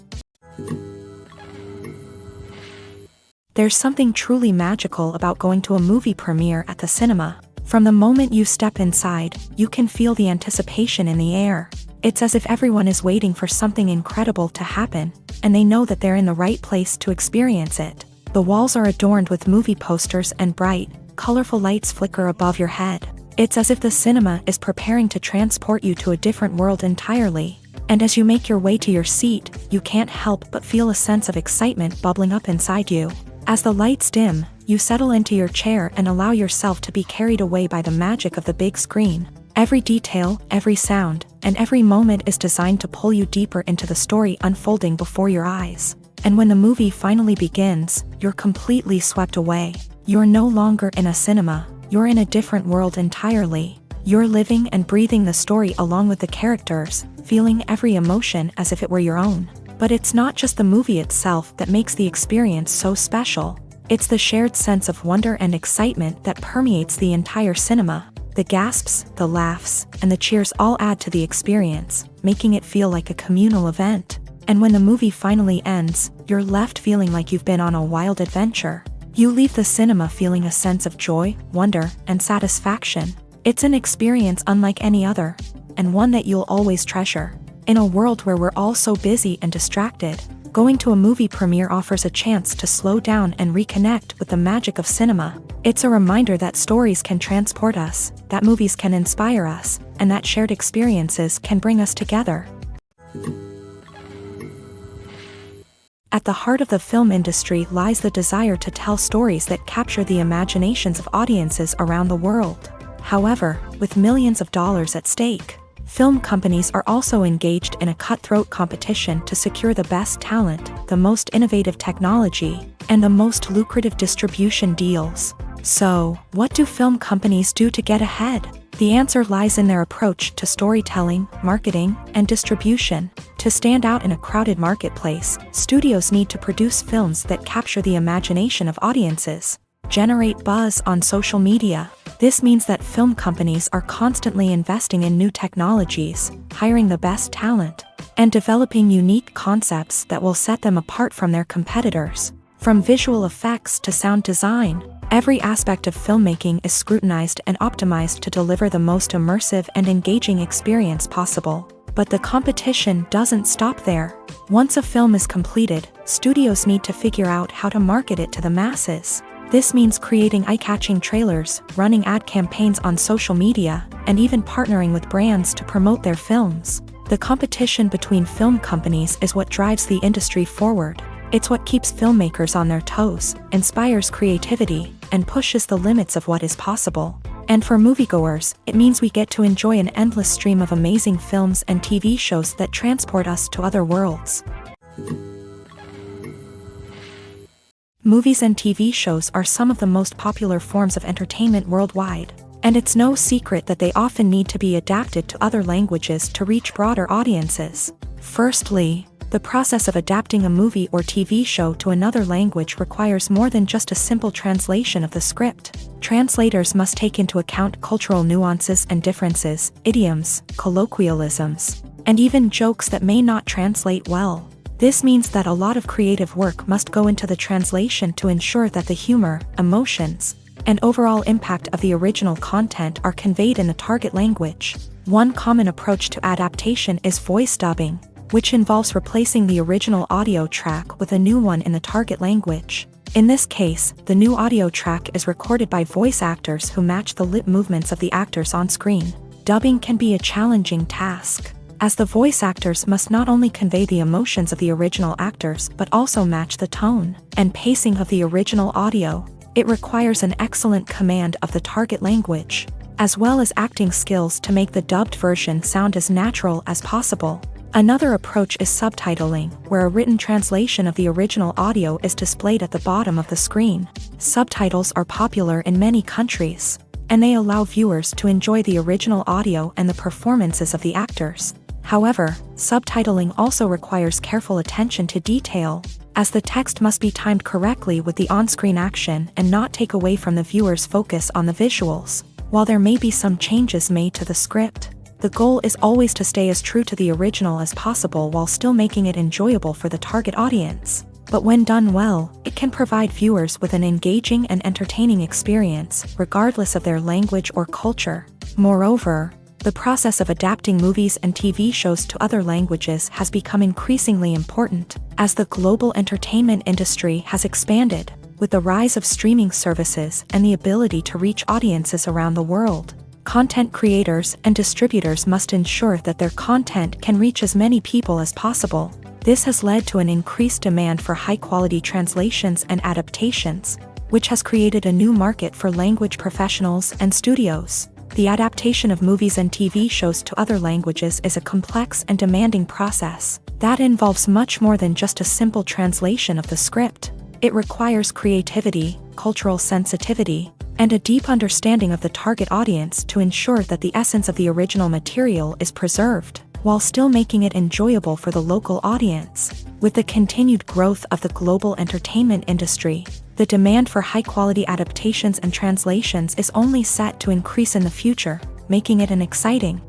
There's something truly magical about going to a movie premiere at the cinema. From the moment you step inside, you can feel the anticipation in the air. It's as if everyone is waiting for something incredible to happen, and they know that they're in the right place to experience it. The walls are adorned with movie posters and bright, colorful lights flicker above your head. It's as if the cinema is preparing to transport you to a different world entirely. And as you make your way to your seat, you can't help but feel a sense of excitement bubbling up inside you. As the lights dim, you settle into your chair and allow yourself to be carried away by the magic of the big screen. Every detail, every sound, and every moment is designed to pull you deeper into the story unfolding before your eyes. And when the movie finally begins, you're completely swept away. You're no longer in a cinema, you're in a different world entirely. You're living and breathing the story along with the characters, feeling every emotion as if it were your own. But it's not just the movie itself that makes the experience so special. It's the shared sense of wonder and excitement that permeates the entire cinema. The gasps, the laughs, and the cheers all add to the experience, making it feel like a communal event. And when the movie finally ends, you're left feeling like you've been on a wild adventure. You leave the cinema feeling a sense of joy, wonder, and satisfaction. It's an experience unlike any other, and one that you'll always treasure. In a world where we're all so busy and distracted, going to a movie premiere offers a chance to slow down and reconnect with the magic of cinema. It's a reminder that stories can transport us, that movies can inspire us, and that shared experiences can bring us together. At the heart of the film industry lies the desire to tell stories that capture the imaginations of audiences around the world. However, with millions of dollars at stake, film companies are also engaged in a cutthroat competition to secure the best talent, the most innovative technology, and the most lucrative distribution deals. So, what do film companies do to get ahead? The answer lies in their approach to storytelling, marketing, and distribution. To stand out in a crowded marketplace, studios need to produce films that capture the imagination of audiences, generate buzz on social media, This means that film companies are constantly investing in new technologies, hiring the best talent, and developing unique concepts that will set them apart from their competitors. From visual effects to sound design, every aspect of filmmaking is scrutinized and optimized to deliver the most immersive and engaging experience possible. But the competition doesn't stop there. Once a film is completed, studios need to figure out how to market it to the masses. This means creating eye-catching trailers, running ad campaigns on social media, and even partnering with brands to promote their films. The competition between film companies is what drives the industry forward. It's what keeps filmmakers on their toes, inspires creativity, and pushes the limits of what is possible. And for moviegoers, it means we get to enjoy an endless stream of amazing films and TV shows that transport us to other worlds. Movies and TV shows are some of the most popular forms of entertainment worldwide, and it's no secret that they often need to be adapted to other languages to reach broader audiences. Firstly, the process of adapting a movie or TV show to another language requires more than just a simple translation of the script. Translators must take into account cultural nuances and differences, idioms, colloquialisms, and even jokes that may not translate well. This means that a lot of creative work must go into the translation to ensure that the humor, emotions, and overall impact of the original content are conveyed in the target language. One common approach to adaptation is voice dubbing, which involves replacing the original audio track with a new one in the target language. In this case, the new audio track is recorded by voice actors who match the lip movements of the actors on screen. Dubbing can be a challenging task, as the voice actors must not only convey the emotions of the original actors but also match the tone and pacing of the original audio. It requires an excellent command of the target language, as well as acting skills to make the dubbed version sound as natural as possible. Another approach is subtitling, where a written translation of the original audio is displayed at the bottom of the screen. Subtitles are popular in many countries, and they allow viewers to enjoy the original audio and the performances of the actors. However, subtitling also requires careful attention to detail, as the text must be timed correctly with the on-screen action and not take away from the viewer's focus on the visuals. While there may be some changes made to the script, the goal is always to stay as true to the original as possible while still making it enjoyable for the target audience. But when done well, it can provide viewers with an engaging and entertaining experience, regardless of their language or culture. Moreover, the process of adapting movies and TV shows to other languages has become increasingly important, as the global entertainment industry has expanded, with the rise of streaming services and the ability to reach audiences around the world. Content creators and distributors must ensure that their content can reach as many people as possible. This has led to an increased demand for high-quality translations and adaptations, which has created a new market for language professionals and studios. The adaptation of movies and TV shows to other languages is a complex and demanding process that involves much more than just a simple translation of the script. It requires creativity, cultural sensitivity, and a deep understanding of the target audience to ensure that the essence of the original material is preserved, while still making it enjoyable for the local audience. With the continued growth of the global entertainment industry, the demand for high-quality adaptations and translations is only set to increase in the future, making it an exciting.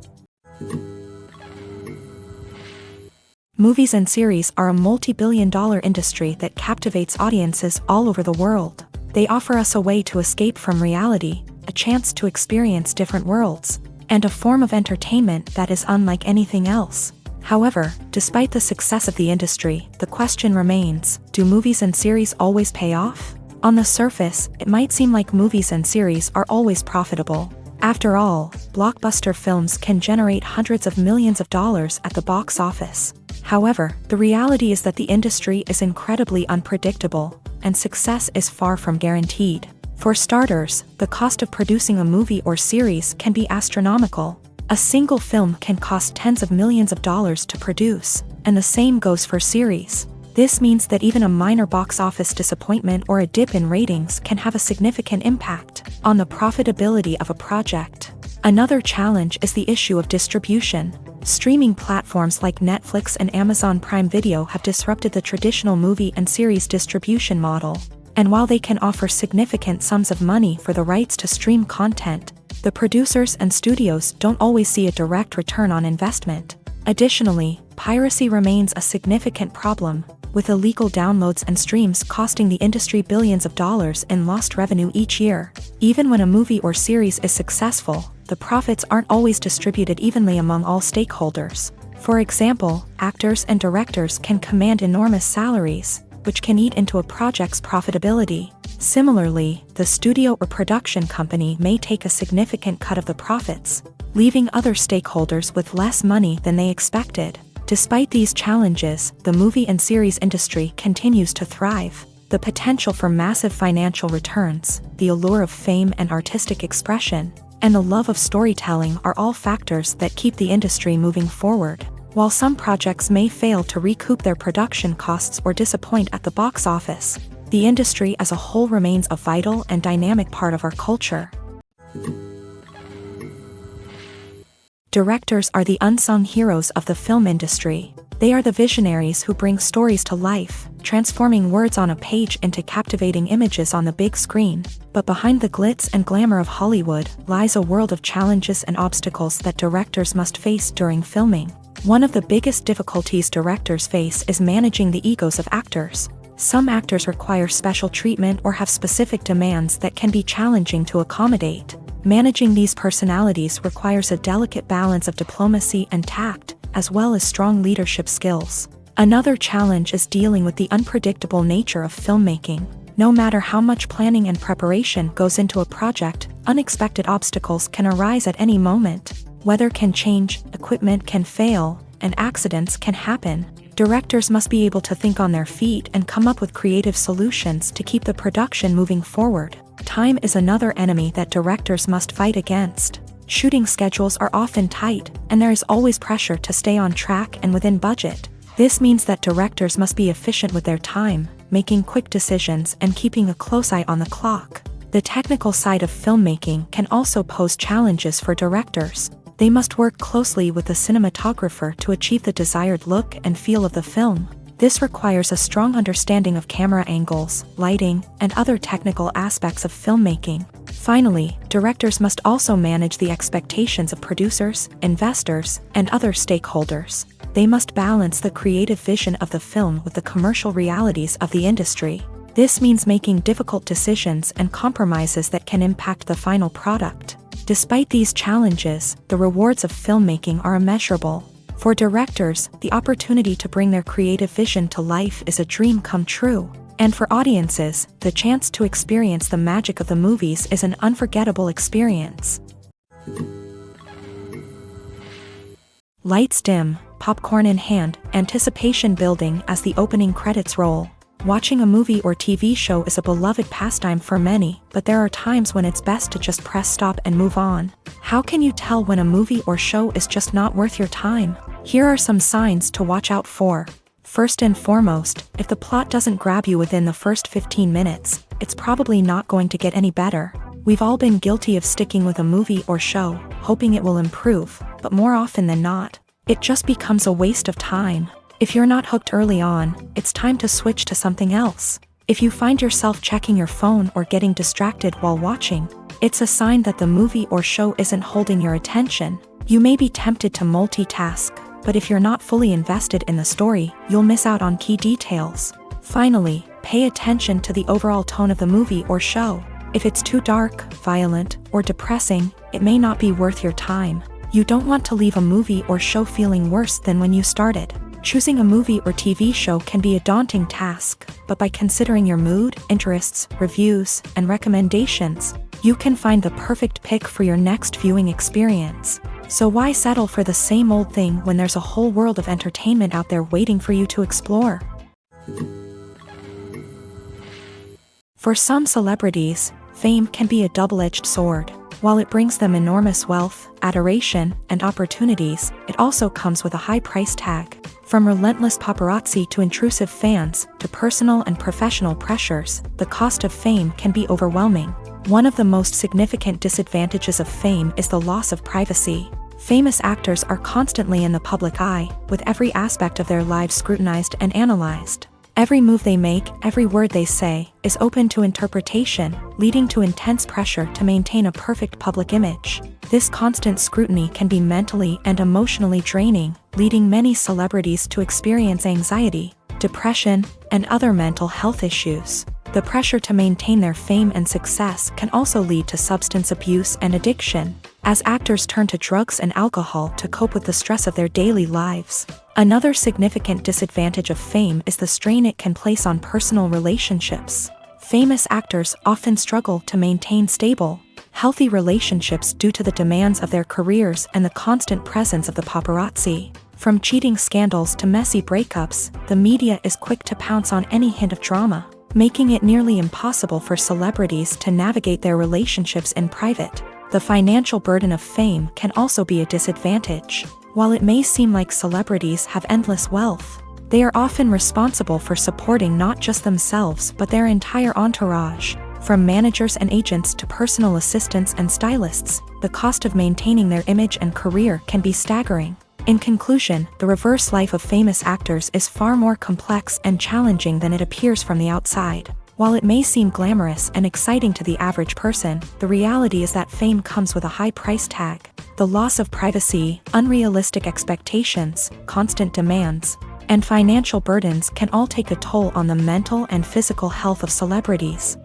Movies and series are a multi-billion-dollar industry that captivates audiences all over the world. They offer us a way to escape from reality, a chance to experience different worlds, and a form of entertainment that is unlike anything else. However, despite the success of the industry, the question remains, do movies and series always pay off? On the surface, it might seem like movies and series are always profitable. After all, blockbuster films can generate hundreds of millions of dollars at the box office. However, the reality is that the industry is incredibly unpredictable, and success is far from guaranteed. For starters, the cost of producing a movie or series can be astronomical. A single film can cost tens of millions of dollars to produce, and the same goes for series. This means that even a minor box office disappointment or a dip in ratings can have a significant impact on the profitability of a project. Another challenge is the issue of distribution. Streaming platforms like Netflix and Amazon Prime Video have disrupted the traditional movie and series distribution model. And while they can offer significant sums of money for the rights to stream content, the producers and studios don't always see a direct return on investment. Additionally, piracy remains a significant problem, with illegal downloads and streams costing the industry billions of dollars in lost revenue each year. Even when a movie or series is successful, the profits aren't always distributed evenly among all stakeholders. For example, actors and directors can command enormous salaries, which can eat into a project's profitability. Similarly, the studio or production company may take a significant cut of the profits, leaving other stakeholders with less money than they expected. Despite these challenges, the movie and series industry continues to thrive. The potential for massive financial returns, the allure of fame and artistic expression, and the love of storytelling are all factors that keep the industry moving forward. While some projects may fail to recoup their production costs or disappoint at the box office, the industry as a whole remains a vital and dynamic part of our culture. Directors are the unsung heroes of the film industry. They are the visionaries who bring stories to life, transforming words on a page into captivating images on the big screen. But behind the glitz and glamour of Hollywood lies a world of challenges and obstacles that directors must face during filming. One of the biggest difficulties directors face is managing the egos of actors. Some actors require special treatment or have specific demands that can be challenging to accommodate. Managing these personalities requires a delicate balance of diplomacy and tact, as well as strong leadership skills. Another challenge is dealing with the unpredictable nature of filmmaking. No matter how much planning and preparation goes into a project, unexpected obstacles can arise at any moment. Weather can change, equipment can fail, and accidents can happen. Directors must be able to think on their feet and come up with creative solutions to keep the production moving forward. Time is another enemy that directors must fight against. Shooting schedules are often tight, and there is always pressure to stay on track and within budget. This means that directors must be efficient with their time, making quick decisions and keeping a close eye on the clock. The technical side of filmmaking can also pose challenges for directors. They must work closely with the cinematographer to achieve the desired look and feel of the film. This requires a strong understanding of camera angles, lighting, and other technical aspects of filmmaking. Finally, directors must also manage the expectations of producers, investors, and other stakeholders. They must balance the creative vision of the film with the commercial realities of the industry. This means making difficult decisions and compromises that can impact the final product. Despite these challenges, the rewards of filmmaking are immeasurable. For directors, the opportunity to bring their creative vision to life is a dream come true. And for audiences, the chance to experience the magic of the movies is an unforgettable experience. Lights dim, popcorn in hand, anticipation building as the opening credits roll. Watching a movie or TV show is a beloved pastime for many, but there are times when it's best to just press stop and move on. How can you tell when a movie or show is just not worth your time? Here are some signs to watch out for. First and foremost, if the plot doesn't grab you within the first 15 minutes, it's probably not going to get any better. We've all been guilty of sticking with a movie or show, hoping it will improve, but more often than not, it just becomes a waste of time. If you're not hooked early on, it's time to switch to something else. If you find yourself checking your phone or getting distracted while watching, it's a sign that the movie or show isn't holding your attention. You may be tempted to multitask, but if you're not fully invested in the story, you'll miss out on key details. Finally, pay attention to the overall tone of the movie or show. If it's too dark, violent, or depressing, it may not be worth your time. You don't want to leave a movie or show feeling worse than when you started. Choosing a movie or TV show can be a daunting task, but by considering your mood, interests, reviews, and recommendations, you can find the perfect pick for your next viewing experience. So why settle for the same old thing when there's a whole world of entertainment out there waiting for you to explore? For some celebrities, fame can be a double-edged sword. While it brings them enormous wealth, adoration, and opportunities, it also comes with a high price tag. From relentless paparazzi to intrusive fans, to personal and professional pressures, the cost of fame can be overwhelming. One of the most significant disadvantages of fame is the loss of privacy. Famous actors are constantly in the public eye, with every aspect of their lives scrutinized and analyzed. Every move they make, every word they say, is open to interpretation, leading to intense pressure to maintain a perfect public image. This constant scrutiny can be mentally and emotionally draining, leading many celebrities to experience anxiety, depression, and other mental health issues. The pressure to maintain their fame and success can also lead to substance abuse and addiction, as actors turn to drugs and alcohol to cope with the stress of their daily lives. Another significant disadvantage of fame is the strain it can place on personal relationships. Famous actors often struggle to maintain stable, healthy relationships due to the demands of their careers and the constant presence of the paparazzi. From cheating scandals to messy breakups, the media is quick to pounce on any hint of drama, making it nearly impossible for celebrities to navigate their relationships in private. The financial burden of fame can also be a disadvantage. While it may seem like celebrities have endless wealth, they are often responsible for supporting not just themselves but their entire entourage. From managers and agents to personal assistants and stylists, the cost of maintaining their image and career can be staggering. In conclusion, the reverse life of famous actors is far more complex and challenging than it appears from the outside. While it may seem glamorous and exciting to the average person, the reality is that fame comes with a high price tag. The loss of privacy, unrealistic expectations, constant demands, and financial burdens can all take a toll on the mental and physical health of celebrities.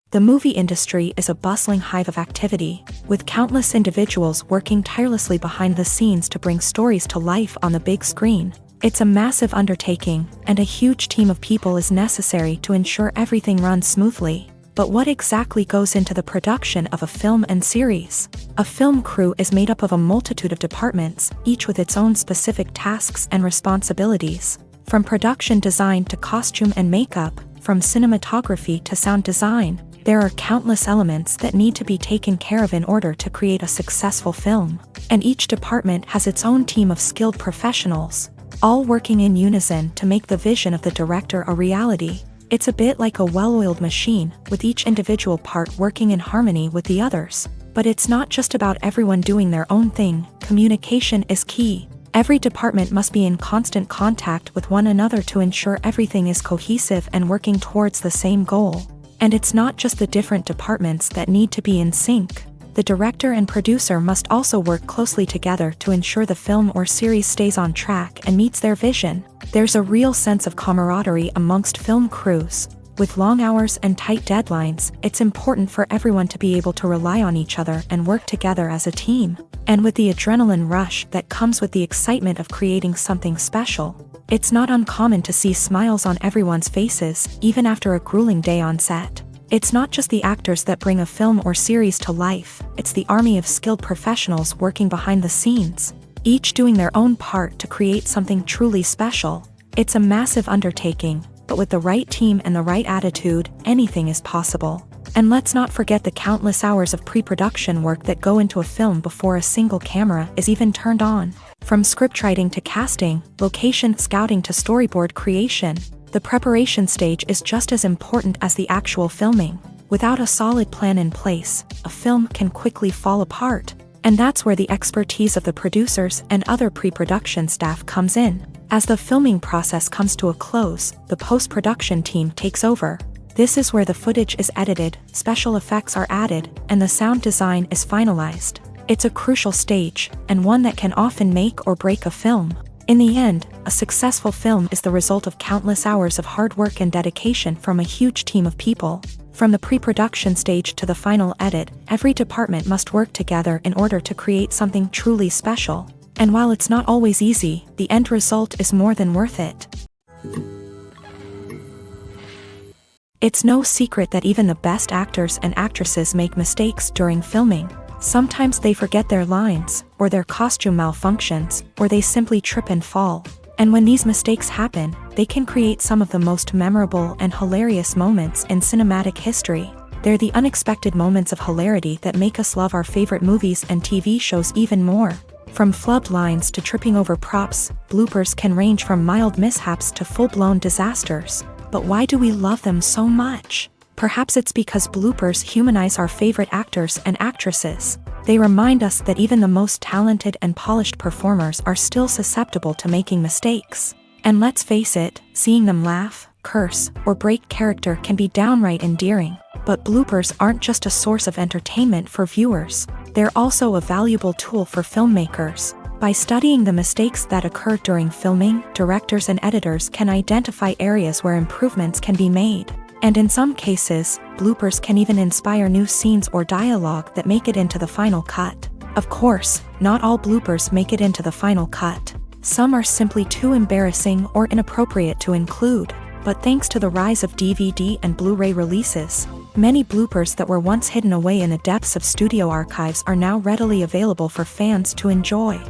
The movie industry is a bustling hive of activity, with countless individuals working tirelessly behind the scenes to bring stories to life on the big screen. It's a massive undertaking, and a huge team of people is necessary to ensure everything runs smoothly. But what exactly goes into the production of a film and series? A film crew is made up of a multitude of departments, each with its own specific tasks and responsibilities. From production design to costume and makeup, from cinematography to sound design, there are countless elements that need to be taken care of in order to create a successful film. And each department has its own team of skilled professionals, all working in unison to make the vision of the director a reality. It's a bit like a well-oiled machine, with each individual part working in harmony with the others. But it's not just about everyone doing their own thing. Communication is key. Every department must be in constant contact with one another to ensure everything is cohesive and working towards the same goal. And it's not just the different departments that need to be in sync. The director and producer must also work closely together to ensure the film or series stays on track and meets their vision. There's a real sense of camaraderie amongst film crews. With long hours and tight deadlines, it's important for everyone to be able to rely on each other and work together as a team. And with the adrenaline rush that comes with the excitement of creating something special, it's not uncommon to see smiles on everyone's faces, even after a grueling day on set. It's not just the actors that bring a film or series to life, it's the army of skilled professionals working behind the scenes, each doing their own part to create something truly special. It's a massive undertaking, but with the right team and the right attitude, anything is possible. And let's not forget the countless hours of pre-production work that go into a film before a single camera is even turned on. From scriptwriting to casting, location scouting to storyboard creation, the preparation stage is just as important as the actual filming. Without a solid plan in place, a film can quickly fall apart. And that's where the expertise of the producers and other pre-production staff comes in. As the filming process comes to a close, the post-production team takes over. This is where the footage is edited, special effects are added, and the sound design is finalized. It's a crucial stage, and one that can often make or break a film. In the end, a successful film is the result of countless hours of hard work and dedication from a huge team of people. From the pre-production stage to the final edit, every department must work together in order to create something truly special. And while it's not always easy, the end result is more than worth it. It's no secret that even the best actors and actresses make mistakes during filming. Sometimes they forget their lines, or their costume malfunctions, or they simply trip and fall. And when these mistakes happen, they can create some of the most memorable and hilarious moments in cinematic history. They're the unexpected moments of hilarity that make us love our favorite movies and TV shows even more. From flubbed lines to tripping over props, bloopers can range from mild mishaps to full-blown disasters. But why do we love them so much? Perhaps it's because bloopers humanize our favorite actors and actresses. They remind us that even the most talented and polished performers are still susceptible to making mistakes. And let's face it, seeing them laugh, curse, or break character can be downright endearing. But bloopers aren't just a source of entertainment for viewers. They're also a valuable tool for filmmakers. By studying the mistakes that occur during filming, directors and editors can identify areas where improvements can be made. And in some cases, bloopers can even inspire new scenes or dialogue that make it into the final cut. Of course, not all bloopers make it into the final cut. Some are simply too embarrassing or inappropriate to include. But thanks to the rise of DVD and Blu-ray releases, many bloopers that were once hidden away in the depths of studio archives are now readily available for fans to enjoy.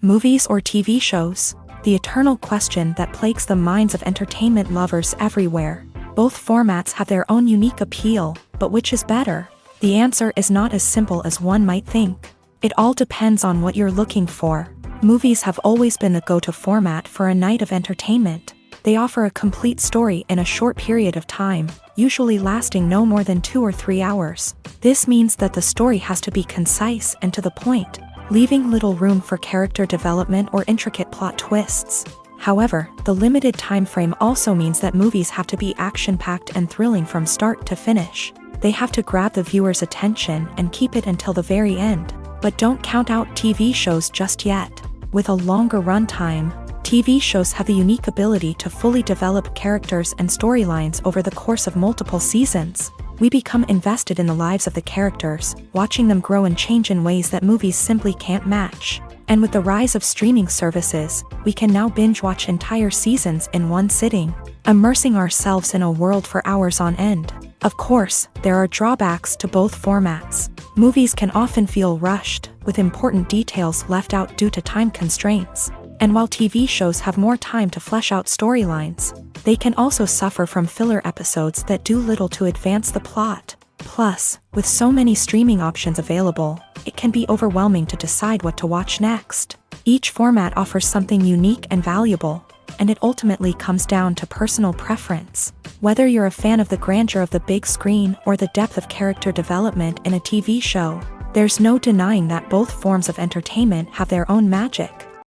Movies or TV shows? The eternal question that plagues the minds of entertainment lovers everywhere. Both formats have their own unique appeal, but which is better? The answer is not as simple as one might think. It all depends on what you're looking for. Movies have always been the go-to format for a night of entertainment. They offer a complete story in a short period of time, usually lasting no more than 2 or 3 hours. This means that the story has to be concise and to the point, leaving little room for character development or intricate plot twists. However, the limited time frame also means that movies have to be action-packed and thrilling from start to finish. They have to grab the viewer's attention and keep it until the very end. But don't count out TV shows just yet. With a longer runtime, TV shows have the unique ability to fully develop characters and storylines over the course of multiple seasons. We become invested in the lives of the characters, watching them grow and change in ways that movies simply can't match. And with the rise of streaming services, we can now binge-watch entire seasons in one sitting, immersing ourselves in a world for hours on end. Of course, there are drawbacks to both formats. Movies can often feel rushed, with important details left out due to time constraints. And while TV shows have more time to flesh out storylines, they can also suffer from filler episodes that do little to advance the plot. Plus, with so many streaming options available, it can be overwhelming to decide what to watch next. Each format offers something unique and valuable, and it ultimately comes down to personal preference. Whether you're a fan of the grandeur of the big screen or the depth of character development in a TV show, there's no denying that both forms of entertainment have their own magic.